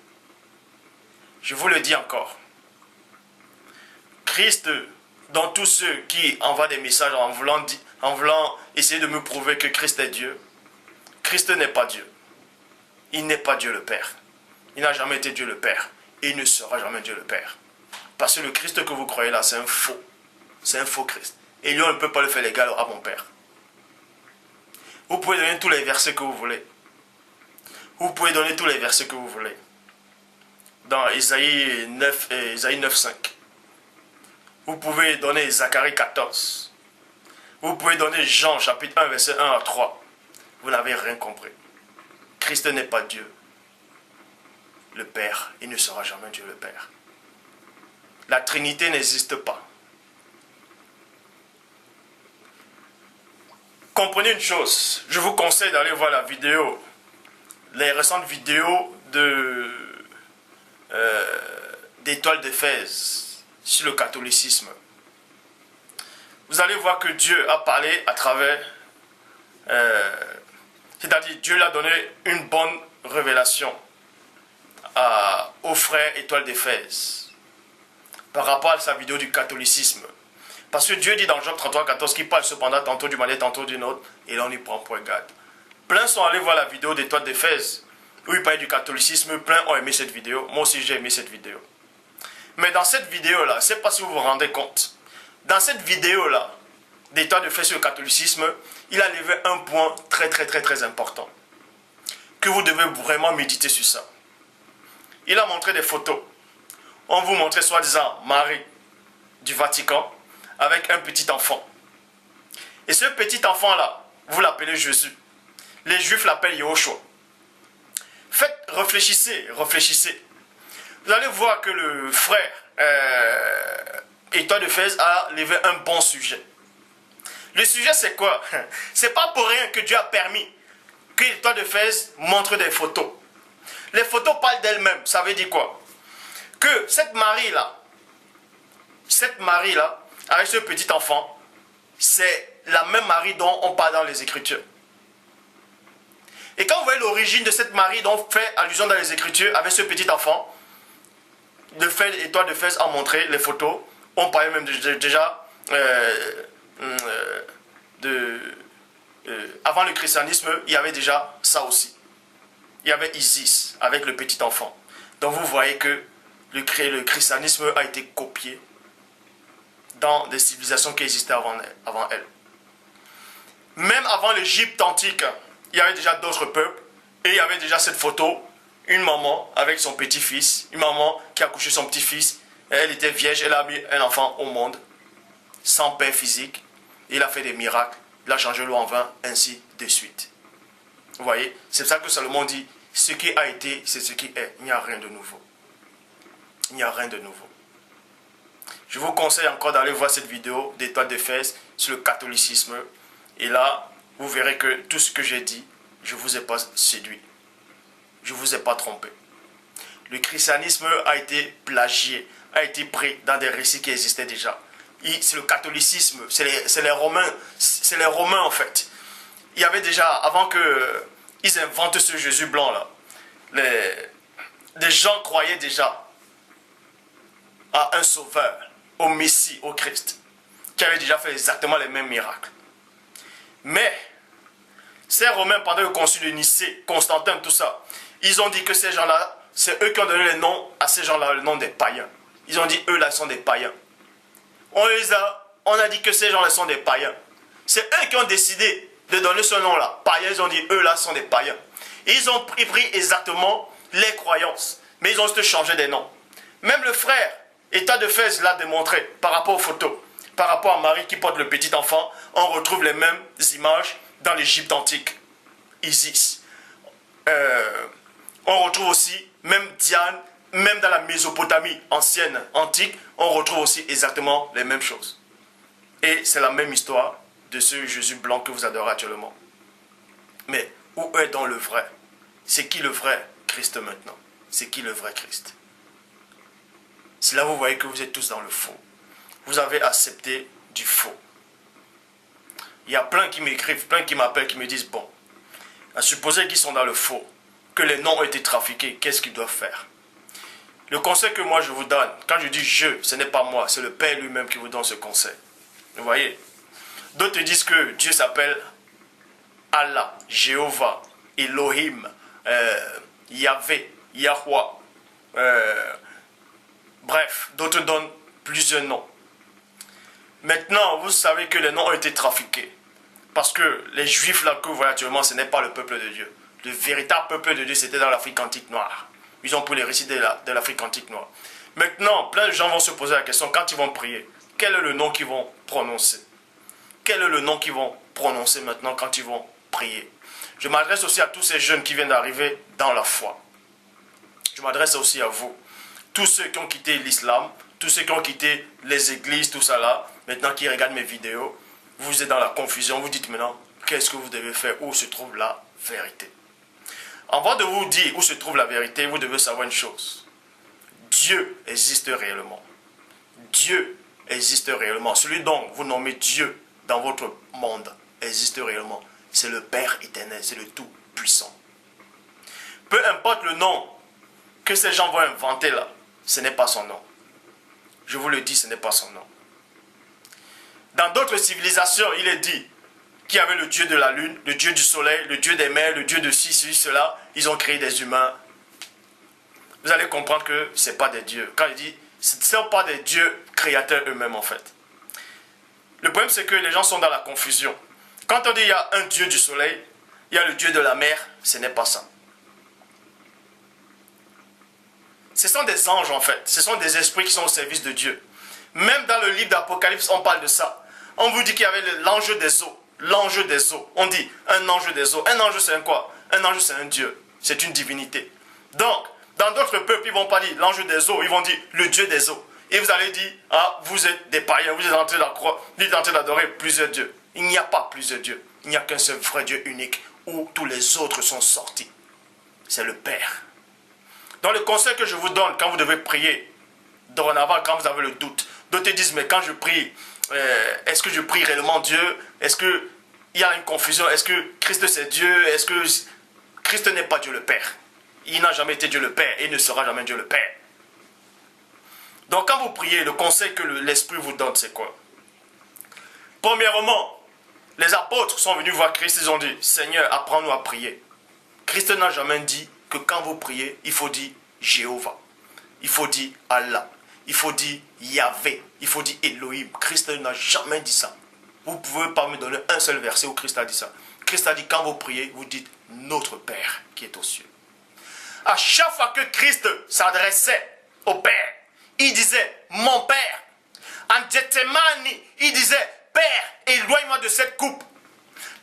Je vous le dis encore. Christ, dans tous ceux qui envoient des messages en voulant essayer de me prouver que Christ est Dieu, Christ n'est pas Dieu. Il n'est pas Dieu le Père. Il n'a jamais été Dieu le Père. Et il ne sera jamais Dieu le Père. Parce que le Christ que vous croyez là, c'est un faux. C'est un faux Christ. Et lui, on ne peut pas le faire l'égal à mon Père. Vous pouvez donner tous les versets que vous voulez. Vous pouvez donner tous les versets que vous voulez. Dans Isaïe 9.5. Vous pouvez donner Zacharie 14. Vous pouvez donner Jean chapitre 1, verset 1 à 3. Vous n'avez rien compris. Christ n'est pas Dieu. Le Père, il ne sera jamais Dieu le Père. La Trinité n'existe pas. Comprenez une chose, je vous conseille d'aller voir la vidéo, les récentes vidéos d'Étoile d'Éphèse sur le catholicisme. Vous allez voir que Dieu a parlé à travers, c'est-à-dire Dieu l'a donné une bonne révélation aux frères Étoile d'Éphèse par rapport à sa vidéo du catholicisme. Parce que Dieu dit dans Job 33, 14 qu'il parle cependant tantôt du malais, tantôt du nôtre, et là on y prend point garde. Plein sont allés voir la vidéo d'Étoile d'Éphèse où il parlait du catholicisme, plein ont aimé cette vidéo, moi aussi j'ai aimé cette vidéo. Mais dans cette vidéo-là, je ne sais pas si vous vous rendez compte, dans cette vidéo-là, d'Étoile d'Éphèse sur le catholicisme, il a levé un point très important, que vous devez vraiment méditer sur ça. Il a montré des photos. On vous montrait soi-disant Marie du Vatican, avec un petit enfant. Et ce petit enfant-là, vous l'appelez Jésus. Les Juifs l'appellent Yahushua. Réfléchissez. Vous allez voir que le frère Étoile d'Éphèse a levé un bon sujet. Le sujet c'est quoi? C'est pas pour rien que Dieu a permis que l'Étoile d'Éphèse montre des photos. Les photos parlent d'elles-mêmes. Ça veut dire quoi? Que cette Marie-là, avec ce petit enfant, c'est la même Marie dont on parle dans les Écritures. Et quand vous voyez l'origine de cette Marie dont on fait allusion dans les Écritures avec ce petit enfant, de fait, Étoile d'Éphèse a montré les photos. On parlait même déjà avant le christianisme, il y avait déjà ça aussi. Il y avait Isis avec le petit enfant. Donc vous voyez que le christianisme a été copié dans des civilisations qui existaient avant elle. Même avant l'Égypte antique, il y avait déjà d'autres peuples Et il y avait déjà cette photo, une maman avec son petit-fils, une maman qui a couché son petit-fils. Elle était vierge, elle a mis un enfant au monde, sans père physique. Il a fait des miracles, il a changé l'eau en vin, ainsi de suite. Vous voyez, c'est ça que Salomon dit, ce qui a été, c'est ce qui est. Il n'y a rien de nouveau. Il n'y a rien de nouveau. Je vous conseille encore d'aller voir cette vidéo d'Étoile d'Éphèse sur le catholicisme. Et là, vous verrez que tout ce que j'ai dit, je ne vous ai pas séduit. Je ne vous ai pas trompé. Le christianisme a été plagié, a été pris dans des récits qui existaient déjà. C'est le catholicisme, c'est les Romains en fait. Il y avait déjà, avant qu'ils inventent ce Jésus blanc là, les gens croyaient déjà à un sauveur, au Messie, au Christ, qui avait déjà fait exactement les mêmes miracles. Mais, ces Romains, pendant le concile de Nicée, Constantin, tout ça, ils ont dit que ces gens-là, c'est eux qui ont donné le nom à ces gens-là, le nom des païens. Ils ont dit, eux là sont des païens. On a dit que ces gens-là sont des païens. C'est eux qui ont décidé de donner ce nom-là. Païens, ils ont dit, eux là sont des païens. Et ils ont pris exactement les croyances. Mais ils ont juste changé des noms. Même le frère, État d'Éphèse l'a démontré par rapport aux photos. Par rapport à Marie qui porte le petit enfant, on retrouve les mêmes images dans l'Égypte antique. Isis. On retrouve aussi, même Diane, même dans la Mésopotamie ancienne, antique, on retrouve aussi exactement les mêmes choses. Et c'est la même histoire de ce Jésus blanc que vous adorez actuellement. Mais où est donc le vrai? C'est qui le vrai Christ maintenant? C'est qui le vrai Christ? C'est là que vous voyez que vous êtes tous dans le faux. Vous avez accepté du faux. Il y a plein qui m'écrivent, plein qui m'appellent, qui me disent, bon, à supposer qu'ils sont dans le faux, que les noms ont été trafiqués, qu'est-ce qu'ils doivent faire? Le conseil que moi je vous donne, quand je dis je, ce n'est pas moi, c'est le Père lui-même qui vous donne ce conseil. Vous voyez? D'autres disent que Dieu s'appelle Allah, Jéhovah, Elohim, Yahvé, Yahweh. Bref, d'autres donnent plusieurs noms. Maintenant, vous savez que les noms ont été trafiqués. Parce que les Juifs là que vous voyez actuellement, ce n'est pas le peuple de Dieu. Le véritable peuple de Dieu, c'était dans l'Afrique antique noire. Ils ont pris les récits de l'Afrique antique noire. Maintenant, plein de gens vont se poser la question, quand ils vont prier, quel est le nom qu'ils vont prononcer? Quel est le nom qu'ils vont prononcer maintenant quand ils vont prier? Je m'adresse aussi à tous ces jeunes qui viennent d'arriver dans la foi. Je m'adresse aussi à vous. Tous ceux qui ont quitté l'islam, tous ceux qui ont quitté les églises, tout ça là, maintenant qui regardent mes vidéos, vous êtes dans la confusion, vous dites maintenant, qu'est-ce que vous devez faire? Où se trouve la vérité? Avant de vous dire où se trouve la vérité, vous devez savoir une chose. Dieu existe réellement. Dieu existe réellement. Celui dont vous nommez Dieu dans votre monde existe réellement. C'est le Père éternel, c'est le Tout-Puissant. Peu importe le nom que ces gens vont inventer là, ce n'est pas son nom. Je vous le dis, ce n'est pas son nom. Dans d'autres civilisations, il est dit qu'il y avait le dieu de la lune, le dieu du soleil, le dieu des mers, le dieu de ci, cela. Ils ont créé des humains. Vous allez comprendre que ce n'est pas des dieux. Quand il dit, ce ne sont pas des dieux créateurs eux-mêmes en fait. Le problème c'est que les gens sont dans la confusion. Quand on dit il y a un dieu du soleil, il y a le dieu de la mer, ce n'est pas ça. Ce sont des anges en fait. Ce sont des esprits qui sont au service de Dieu. Même dans le livre d'Apocalypse, on parle de ça. On vous dit qu'il y avait l'ange des eaux. L'ange des eaux. On dit un ange des eaux. Un ange c'est un quoi? Un ange c'est un Dieu. C'est une divinité. Donc, dans d'autres peuples, ils ne vont pas dire l'ange des eaux. Ils vont dire le Dieu des eaux. Et vous allez dire, ah, vous êtes des païens. Vous êtes en train d'adorer plusieurs dieux. Il n'y a pas plusieurs dieux. Il n'y a qu'un seul vrai Dieu unique où tous les autres sont sortis. C'est le Père. Dans le conseil que je vous donne quand vous devez prier, dorénavant, quand vous avez le doute, d'autres disent, mais quand je prie, est-ce que je prie réellement Dieu? Est-ce qu'il y a une confusion? Est-ce que Christ c'est Dieu? Est-ce que Christ n'est pas Dieu le Père? Il n'a jamais été Dieu le Père et il ne sera jamais Dieu le Père. Donc quand vous priez, le conseil que l'Esprit vous donne, c'est quoi? Premièrement, les apôtres sont venus voir Christ, ils ont dit, Seigneur, apprends-nous à prier. Christ n'a jamais dit que quand vous priez, il faut dire Jéhovah, il faut dire Allah, il faut dire Yahvé, il faut dire Elohim. Christ n'a jamais dit ça. Vous ne pouvez pas me donner un seul verset où Christ a dit ça. Christ a dit, quand vous priez, vous dites notre Père qui est aux cieux. À chaque fois que Christ s'adressait au Père, il disait mon Père. En Gethsemane, il disait Père, éloigne-moi de cette coupe.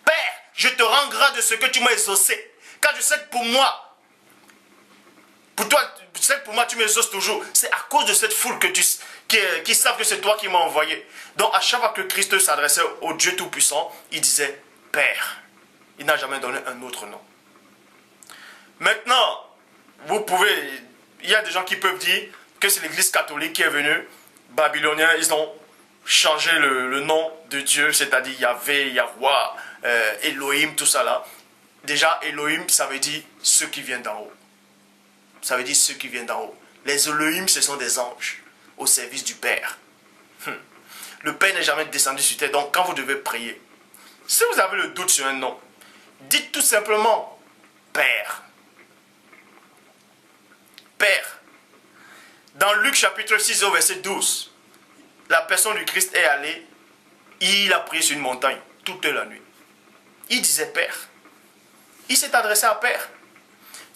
Père, je te rends grâce de ce que tu m'as exaucé. Car je sais que pour moi, je sais que pour moi tu m'exauces toujours. C'est à cause de cette foule que qui savent que c'est toi qui m'as envoyé. Donc à chaque fois que Christ s'adressait au Dieu Tout-Puissant, il disait Père. Il n'a jamais donné un autre nom. Maintenant, il y a des gens qui peuvent dire que c'est l'église catholique qui est venue, babyloniens, ils ont changé le nom de Dieu, c'est-à-dire Yahvé, Yahweh, Elohim, tout ça là. Déjà, Elohim, ça veut dire ceux qui viennent d'en haut. Ça veut dire ceux qui viennent d'en haut. Les Elohim, ce sont des anges au service du Père. Le Père n'est jamais descendu sur terre, donc quand vous devez prier, si vous avez le doute sur un nom, dites tout simplement Père. Père. Dans Luc chapitre 6 au verset 12, la personne du Christ est allée, il a prié sur une montagne toute la nuit. Il disait Père. Il s'est adressé à Père.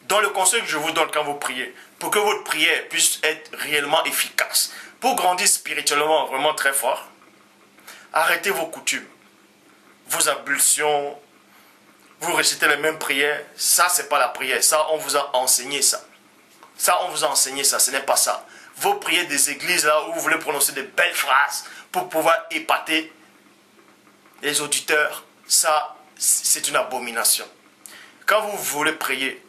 Dans le conseil que je vous donne quand vous priez, pour que votre prière puisse être réellement efficace, pour grandir spirituellement vraiment très fort, arrêtez vos coutumes, vos ablutions, vous récitez les mêmes prières. Ça, c'est pas la prière. Ça, on vous a enseigné ça. Ça, on vous a enseigné ça. Ce n'est pas ça. Vos prières des églises, là où vous voulez prononcer de belles phrases pour pouvoir épater les auditeurs, ça, c'est une abomination. Quand vous voulez prier,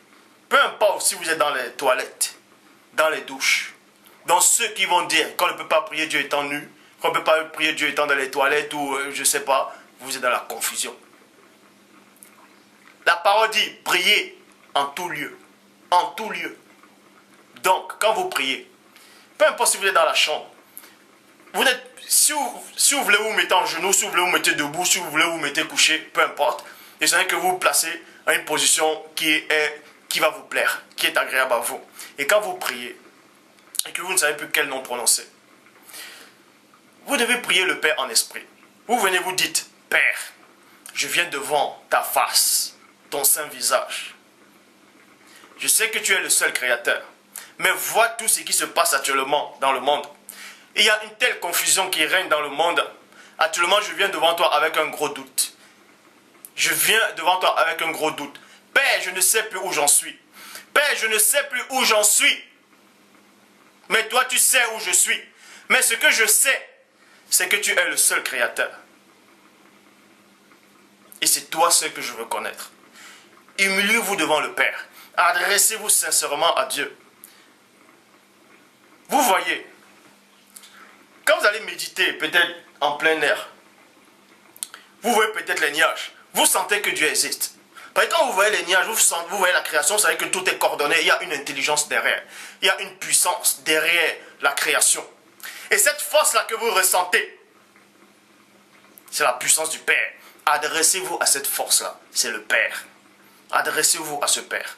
peu importe si vous êtes dans les toilettes, dans les douches, dans ceux qui vont dire qu'on ne peut pas prier Dieu étant nu, qu'on ne peut pas prier Dieu étant dans les toilettes ou je ne sais pas, vous êtes dans la confusion. La parole dit, priez en tout lieu. En tout lieu. Donc, quand vous priez, peu importe si vous êtes dans la chambre, si vous voulez vous mettre en genoux, si vous voulez vous mettre debout, si vous voulez vous mettre couché, peu importe, et c'est que vous vous placez à une position qui va vous plaire, qui est agréable à vous. Et quand vous priez, et que vous ne savez plus quel nom prononcer, vous devez prier le Père en esprit. Vous venez, vous dites, Père, je viens devant ta face, ton saint visage. Je sais que tu es le seul créateur, mais vois tout ce qui se passe actuellement dans le monde. Il y a une telle confusion qui règne dans le monde. Actuellement, je viens devant toi avec un gros doute. Je viens devant toi avec un gros doute. Père, je ne sais plus où j'en suis. Père, je ne sais plus où j'en suis. Mais toi, tu sais où je suis. Mais ce que je sais, c'est que tu es le seul créateur. Et c'est toi seul que je veux connaître. Humiliez-vous devant le Père. Adressez-vous sincèrement à Dieu. Vous voyez, quand vous allez méditer, peut-être en plein air, vous voyez peut-être les nuages. Vous sentez que Dieu existe. Parce que quand vous voyez les nuages, vous voyez la création, vous savez que tout est coordonné. Il y a une intelligence derrière. Il y a une puissance derrière la création. Et cette force-là que vous ressentez, c'est la puissance du Père. Adressez-vous à cette force-là. C'est le Père. Adressez-vous à ce Père.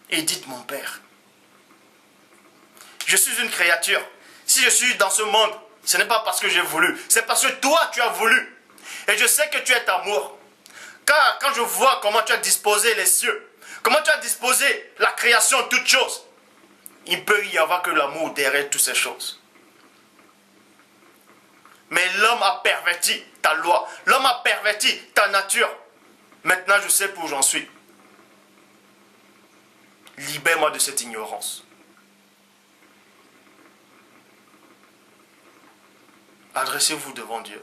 Et dites, mon Père, je suis une créature. Si je suis dans ce monde, ce n'est pas parce que j'ai voulu. C'est parce que toi, tu as voulu. Et je sais que tu es amour. Car quand je vois comment tu as disposé les cieux, comment tu as disposé la création, toutes choses, il ne peut y avoir que l'amour derrière toutes ces choses. Mais l'homme a perverti ta loi. L'homme a perverti ta nature. Maintenant, je sais où j'en suis. Libère-moi de cette ignorance. Adressez-vous devant Dieu.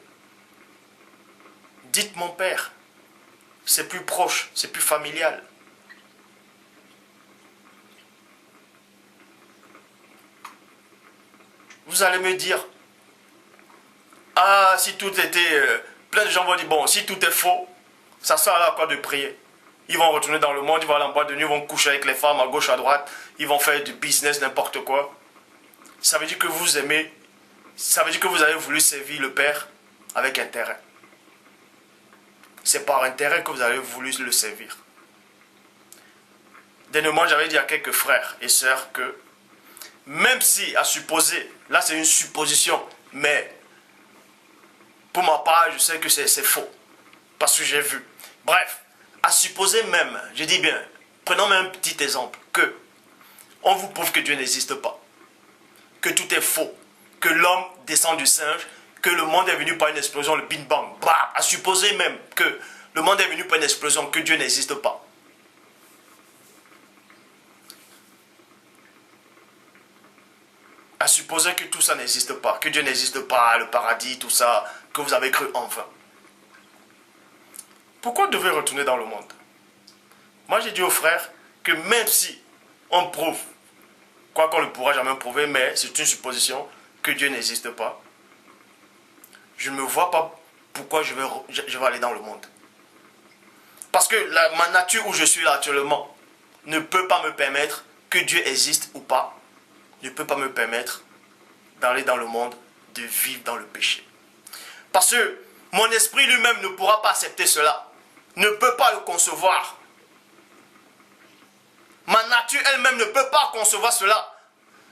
Dites mon Père. C'est plus proche, c'est plus familial. Vous allez me dire, ah, si tout était... plein de gens vont dire, bon, si tout est faux, ça sert à quoi de prier? Ils vont retourner dans le monde, ils vont aller en boîte de nuit, ils vont coucher avec les femmes à gauche, à droite, ils vont faire du business, n'importe quoi. Ça veut dire que vous aimez, ça veut dire que vous avez voulu servir le Père avec intérêt. C'est par intérêt que vous avez voulu le servir. Dernièrement, j'avais dit à quelques frères et sœurs que, même si, à supposer, là c'est une supposition, mais pour ma part, je sais que c'est faux. Parce que j'ai vu Bref, à supposer même, je dis bien, prenons même un petit exemple, que on vous prouve que Dieu n'existe pas, que tout est faux, que l'homme descend du singe, que le monde est venu par une explosion, le Big Bang, bah, à supposer même que le monde est venu par une explosion, que Dieu n'existe pas. À supposer que tout ça n'existe pas, que Dieu n'existe pas, le paradis, tout ça, que vous avez cru en vain. Pourquoi devez retourner dans le monde? Moi j'ai dit aux frères que même si on prouve, quoi qu'on ne pourra jamais prouver, mais c'est une supposition que Dieu n'existe pas, je ne me vois pas pourquoi je vais aller dans le monde. Parce que ma nature où je suis là actuellement ne peut pas me permettre, que Dieu existe ou pas, ne peut pas me permettre d'aller dans le monde, de vivre dans le péché. Parce que mon esprit lui-même ne pourra pas accepter cela, ne peut pas le concevoir. Ma nature elle-même ne peut pas concevoir cela.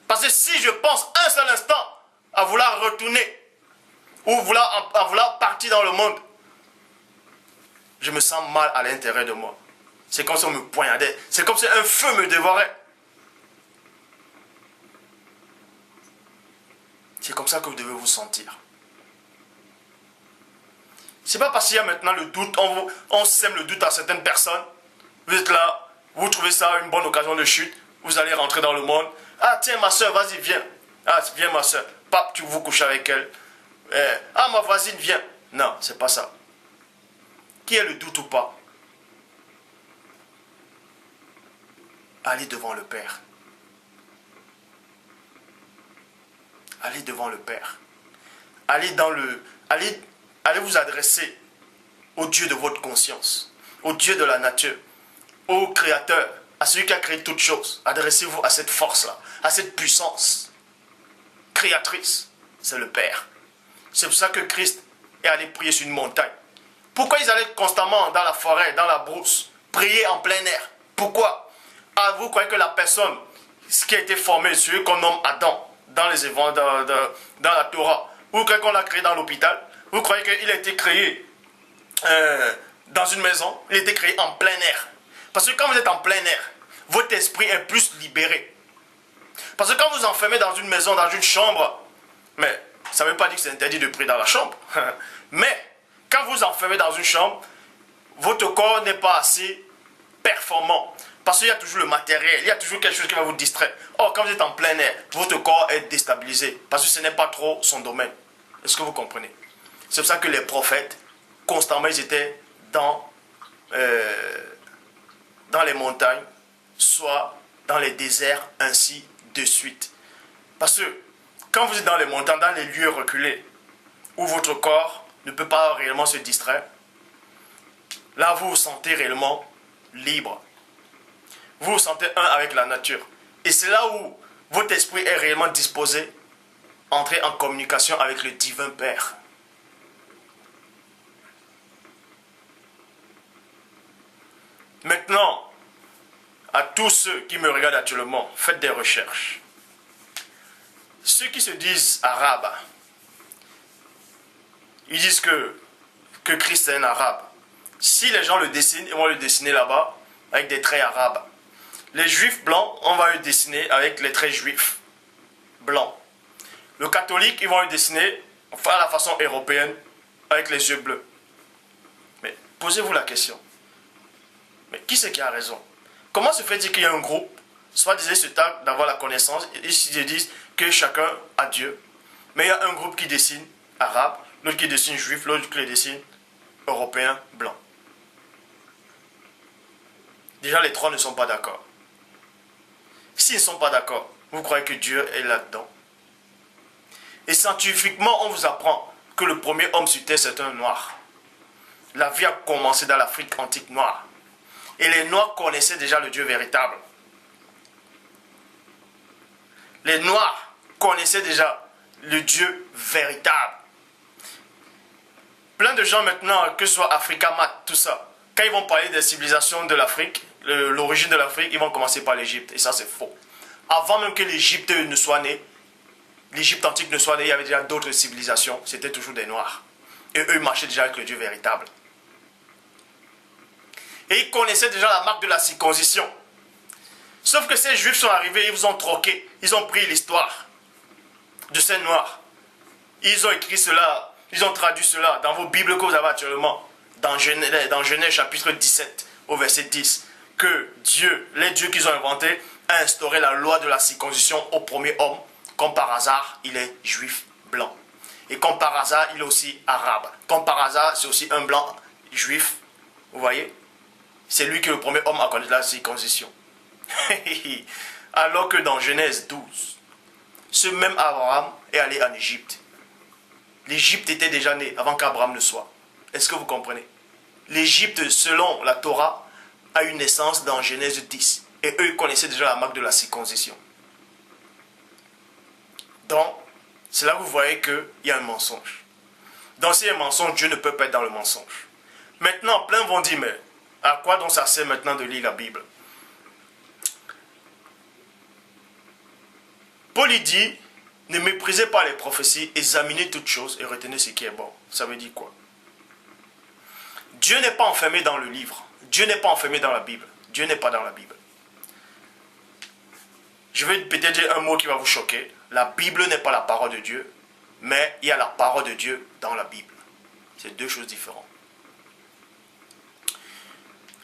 Parce que si je pense un seul instant à vouloir retourner ou à vouloir partir dans le monde, je me sens mal à l'intérieur de moi. C'est comme si on me poignardait. C'est comme si un feu me dévorait. C'est comme ça que vous devez vous sentir. C'est pas parce qu'il y a maintenant le doute, on sème le doute à certaines personnes. Vous êtes là, vous trouvez ça une bonne occasion de chute, vous allez rentrer dans le monde. Ah tiens ma soeur, vas-y viens. Ah viens ma soeur. Pape, tu vous couches avec elle. Ah ma voisine, viens. Non, c'est pas ça. Qui est le doute ou pas? Allez devant le Père. Allez devant le Père. Allez vous adresser au Dieu de votre conscience, au Dieu de la nature, au Créateur, à celui qui a créé toutes choses. Adressez-vous à cette force-là, à cette puissance créatrice. C'est le Père. C'est pour ça que Christ est allé prier sur une montagne. Pourquoi ils allaient constamment dans la forêt, dans la brousse, prier en plein air? Pourquoi? Ah, vous croyez que la personne, ce qui a été formé, celui qu'on nomme Adam, dans les évangiles, dans la Torah, vous croyez qu'on l'a créé dans l'hôpital? Vous croyez qu'il a été créé dans une maison? Il a été créé en plein air. Parce que quand vous êtes en plein air, votre esprit est plus libéré. Parce que quand vous enfermez dans une maison, dans une chambre, mais ça ne veut pas dire que c'est interdit de prier dans la chambre. Mais quand vous enfermez dans une chambre, votre corps n'est pas assez performant. Parce qu'il y a toujours le matériel, il y a toujours quelque chose qui va vous distraire. Or, quand vous êtes en plein air, votre corps est déstabilisé. Parce que ce n'est pas trop son domaine. Est-ce que vous comprenez? C'est pour ça que les prophètes, constamment, ils étaient dans les montagnes, soit dans les déserts, ainsi de suite. Parce que quand vous êtes dans les montagnes, dans les lieux reculés, où votre corps ne peut pas réellement se distraire, là vous vous sentez réellement libre. Vous vous sentez un avec la nature. Et c'est là où votre esprit est réellement disposé à entrer en communication avec le divin Père. Maintenant, à tous ceux qui me regardent actuellement, faites des recherches. Ceux qui se disent arabes, ils disent que Christ est un arabe. Si les gens le dessinent, ils vont le dessiner là-bas avec des traits arabes. Les juifs blancs, on va le dessiner avec les traits juifs blancs. Le catholique, ils vont le dessiner à la façon européenne avec les yeux bleus. Mais posez-vous la question. Mais qui c'est qui a raison? Comment se fait-il qu'il y a un groupe, soit disait se targue d'avoir la connaissance, ils se disent que chacun a Dieu. Mais il y a un groupe qui dessine arabe, l'autre qui dessine juif, l'autre qui dessine européen, blanc. Déjà, les trois ne sont pas d'accord. S'ils ne sont pas d'accord, vous croyez que Dieu est là-dedans? Et scientifiquement, on vous apprend que le premier homme sur terre, c'est un noir. La vie a commencé dans l'Afrique antique noire. Et les noirs connaissaient déjà le Dieu véritable. Les noirs connaissaient déjà le Dieu véritable. Plein de gens maintenant, que ce soit Africa Mat, tout ça, quand ils vont parler des civilisations de l'Afrique, l'origine de l'Afrique, ils vont commencer par l'Égypte. Et ça, c'est faux. Avant même que l'Égypte ne soit née, l'Égypte antique ne soit née, il y avait déjà d'autres civilisations. C'était toujours des noirs. Et eux marchaient déjà avec le Dieu véritable. Et ils connaissaient déjà la marque de la circoncision. Sauf que ces juifs sont arrivés, ils vous ont troqué. Ils ont pris l'histoire de ces noirs. Ils ont écrit cela, ils ont traduit cela dans vos Bibles que vous avez actuellement. Dans Genèse chapitre 17 au verset 10. Que Dieu, les dieux qu'ils ont inventés, a instauré la loi de la circoncision au premier homme. Comme par hasard, il est juif blanc. Et comme par hasard, il est aussi arabe. Comme par hasard, c'est aussi un blanc juif. Vous voyez? C'est lui qui est le premier homme à connaître la circoncision. Alors que dans Genèse 12, ce même Abraham est allé en Égypte. L'Égypte était déjà née avant qu'Abraham ne soit. Est-ce que vous comprenez? L'Égypte, selon la Torah, a une naissance dans Genèse 10. Et eux, ils connaissaient déjà la marque de la circoncision. Donc, c'est là que vous voyez qu'il y a un mensonge. Donc, s'il y a un mensonge, Dieu ne peut pas être dans le mensonge. Maintenant, plein vont dire, mais à quoi donc ça sert maintenant de lire la Bible? Paul dit, ne méprisez pas les prophéties, examinez toutes choses et retenez ce qui est bon. Ça veut dire quoi? Dieu n'est pas enfermé dans le livre. Dieu n'est pas enfermé dans la Bible. Dieu n'est pas dans la Bible. Je vais peut-être dire un mot qui va vous choquer. La Bible n'est pas la parole de Dieu, mais il y a la parole de Dieu dans la Bible. C'est deux choses différentes.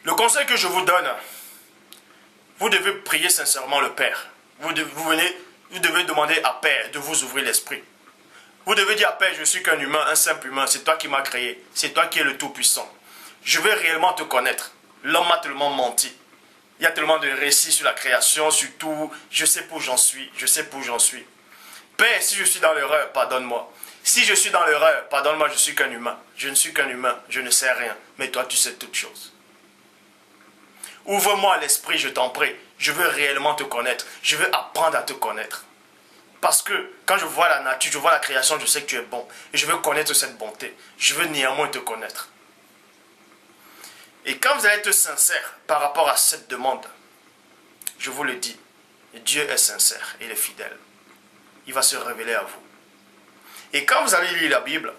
Le conseil que je vous donne, vous devez prier sincèrement le Père. Vous devez demander à Père de vous ouvrir l'esprit. Vous devez dire à Père, je suis qu'un humain, un simple humain, c'est toi qui m'as créé, c'est toi qui es le Tout-Puissant. Je veux réellement te connaître. L'homme m'a tellement menti. Il y a tellement de récits sur la création, sur tout. Je sais pour où j'en suis, je sais pour où j'en suis. Père, si je suis dans l'erreur, pardonne-moi. Si je suis dans l'erreur, pardonne-moi, je suis qu'un humain. Je ne suis qu'un humain, je ne sais rien. Mais toi, tu sais toutes choses. Ouvre-moi l'esprit, je t'en prie. Je veux réellement te connaître. Je veux apprendre à te connaître. Parce que quand je vois la nature, je vois la création, je sais que tu es bon. Et je veux connaître cette bonté. Je veux néanmoins te connaître. Et quand vous allez être sincère par rapport à cette demande, je vous le dis, Dieu est sincère et il est fidèle. Il va se révéler à vous. Et quand vous allez lire la Bible,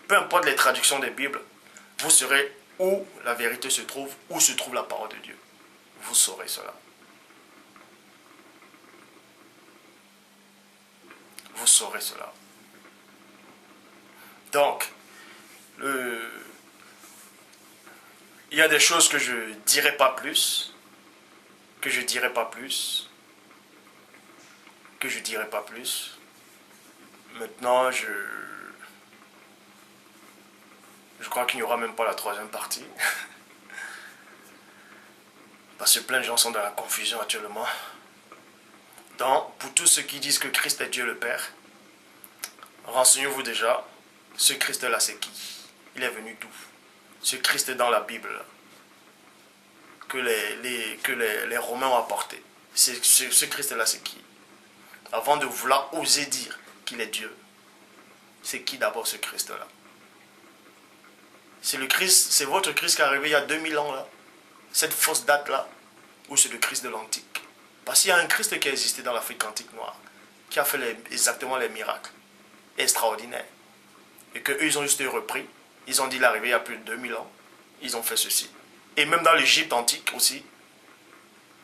peu importe les traductions des Bibles, vous saurez où la vérité se trouve, où se trouve la parole de Dieu. Vous saurez cela. Vous saurez cela. Donc, il y a des choses que je ne dirai pas plus, que je ne dirai pas plus, que je ne dirai pas plus. Maintenant, je crois qu'il n'y aura même pas la troisième partie. Parce que plein de gens sont dans la confusion actuellement. Donc, pour tous ceux qui disent que Christ est Dieu le Père, renseignez-vous déjà, ce Christ-là c'est qui? Il est venu d'où? Ce Christ dans la Bible que les Romains ont apporté. Ce Christ-là c'est qui? Avant de vouloir oser dire qu'il est Dieu, c'est qui d'abord ce Christ-là? C'est le Christ, c'est votre Christ qui est arrivé il y a 2000 ans là, cette fausse date là, ou c'est le Christ de l'Antique? Parce qu'il y a un Christ qui a existé dans l'Afrique antique noire, qui a fait exactement les miracles extraordinaires. Et qu'eux, ils ont juste repris. Ils ont dit il est arrivé il y a plus de 2000 ans. Ils ont fait ceci. Et même dans l'Égypte antique aussi,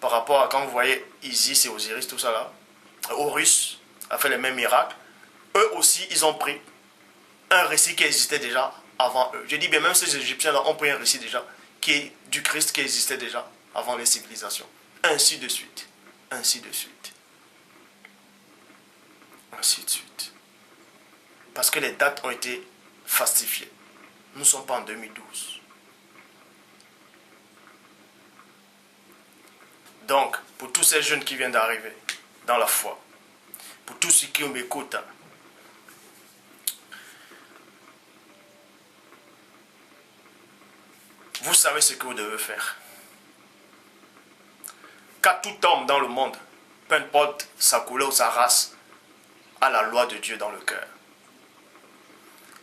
par rapport à quand vous voyez Isis et Osiris, tout ça là, Horus a fait les mêmes miracles. Eux aussi, ils ont pris un récit qui existait déjà avant eux. Je dis bien, même ces Égyptiens là ont pris un récit déjà, qui est du Christ qui existait déjà avant les civilisations. Ainsi de suite. Ainsi de suite. Ainsi de suite. Parce que les dates ont été falsifiées. Nous ne sommes pas en 2012. Donc, pour tous ces jeunes qui viennent d'arriver dans la foi, pour tous ceux qui m'écoutent, vous savez ce que vous devez faire. Car tout homme dans le monde, peu importe sa couleur ou sa race, a la loi de Dieu dans le cœur.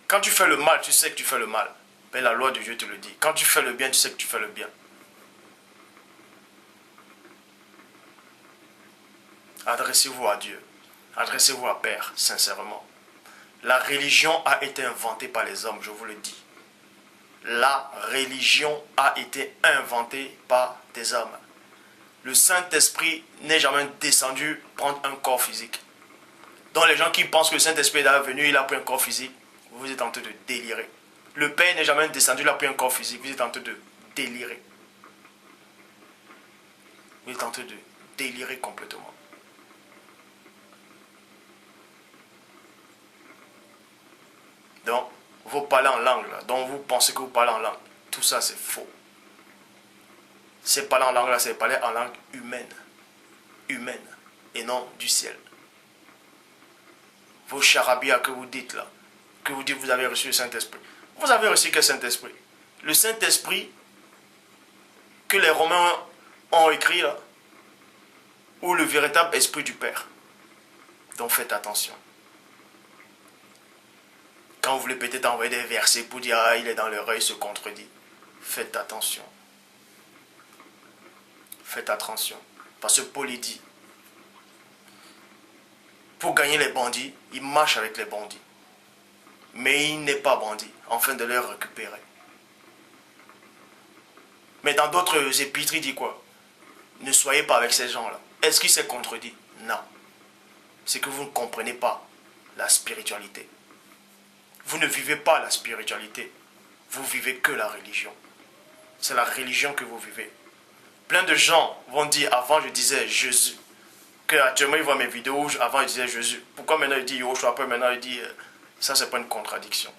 Quand tu fais le mal, tu sais que tu fais le mal. Mais la loi de Dieu te le dit. Quand tu fais le bien, tu sais que tu fais le bien. Adressez-vous à Dieu. Adressez-vous à Père, sincèrement. La religion a été inventée par les hommes, je vous le dis. La religion a été inventée par des hommes. Le Saint-Esprit n'est jamais descendu prendre un corps physique. Donc les gens qui pensent que le Saint-Esprit est venu, il a pris un corps physique, vous êtes en train de délirer. Le Père n'est jamais descendu, il a pris un corps physique, vous êtes en train de délirer. Vous êtes en train de délirer complètement. Donc, vous parlez en langue, là, donc vous pensez que vous parlez en langue. Tout ça, c'est faux. C'est parler en langue, là, c'est parler en langue humaine. Humaine, et non du ciel. Vos charabia que vous dites, là, que vous dites que vous avez reçu le Saint-Esprit. Vous avez reçu quel Saint-Esprit? Le Saint-Esprit que les Romains ont écrit, là, ou le véritable Esprit du Père. Donc faites attention. Quand vous voulez peut-être envoyer des versets pour dire ah, il est dans l'erreur, il se contredit. Faites attention. Faites attention. Parce que Paul il dit, pour gagner les bandits, il marche avec les bandits. Mais il n'est pas bandit, afin de les récupérer. Mais dans d'autres épîtres, il dit quoi? Ne soyez pas avec ces gens-là. Est-ce qu'il s'est contredit? Non. C'est que vous ne comprenez pas la spiritualité. Vous ne vivez pas la spiritualité. Vous vivez que la religion. C'est la religion que vous vivez. Plein de gens vont dire, avant je disais Jésus. Que actuellement ils voient mes vidéos, avant ils disaient Jésus. Pourquoi maintenant il dit Yoshua, après maintenant il dit, ça c'est pas une contradiction.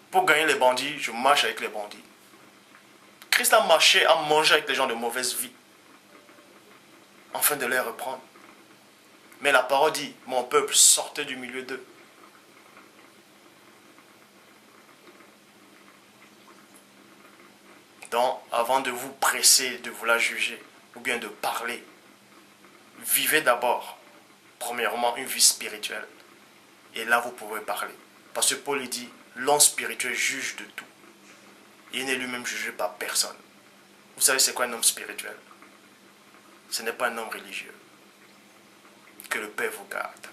Pour gagner les bandits, je marche avec les bandits. Christ a marché, a mangé avec les gens de mauvaise vie. Afin de les reprendre. Mais la parole dit, mon peuple sortez du milieu d'eux. Donc, avant de vous presser, de vouloir juger, ou bien de parler, vivez d'abord, premièrement, une vie spirituelle. Et là, vous pouvez parler. Parce que Paul dit, l'homme spirituel juge de tout. Il n'est lui-même jugé par personne. Vous savez c'est quoi un homme spirituel? Ce n'est pas un homme religieux. Que le Père vous garde.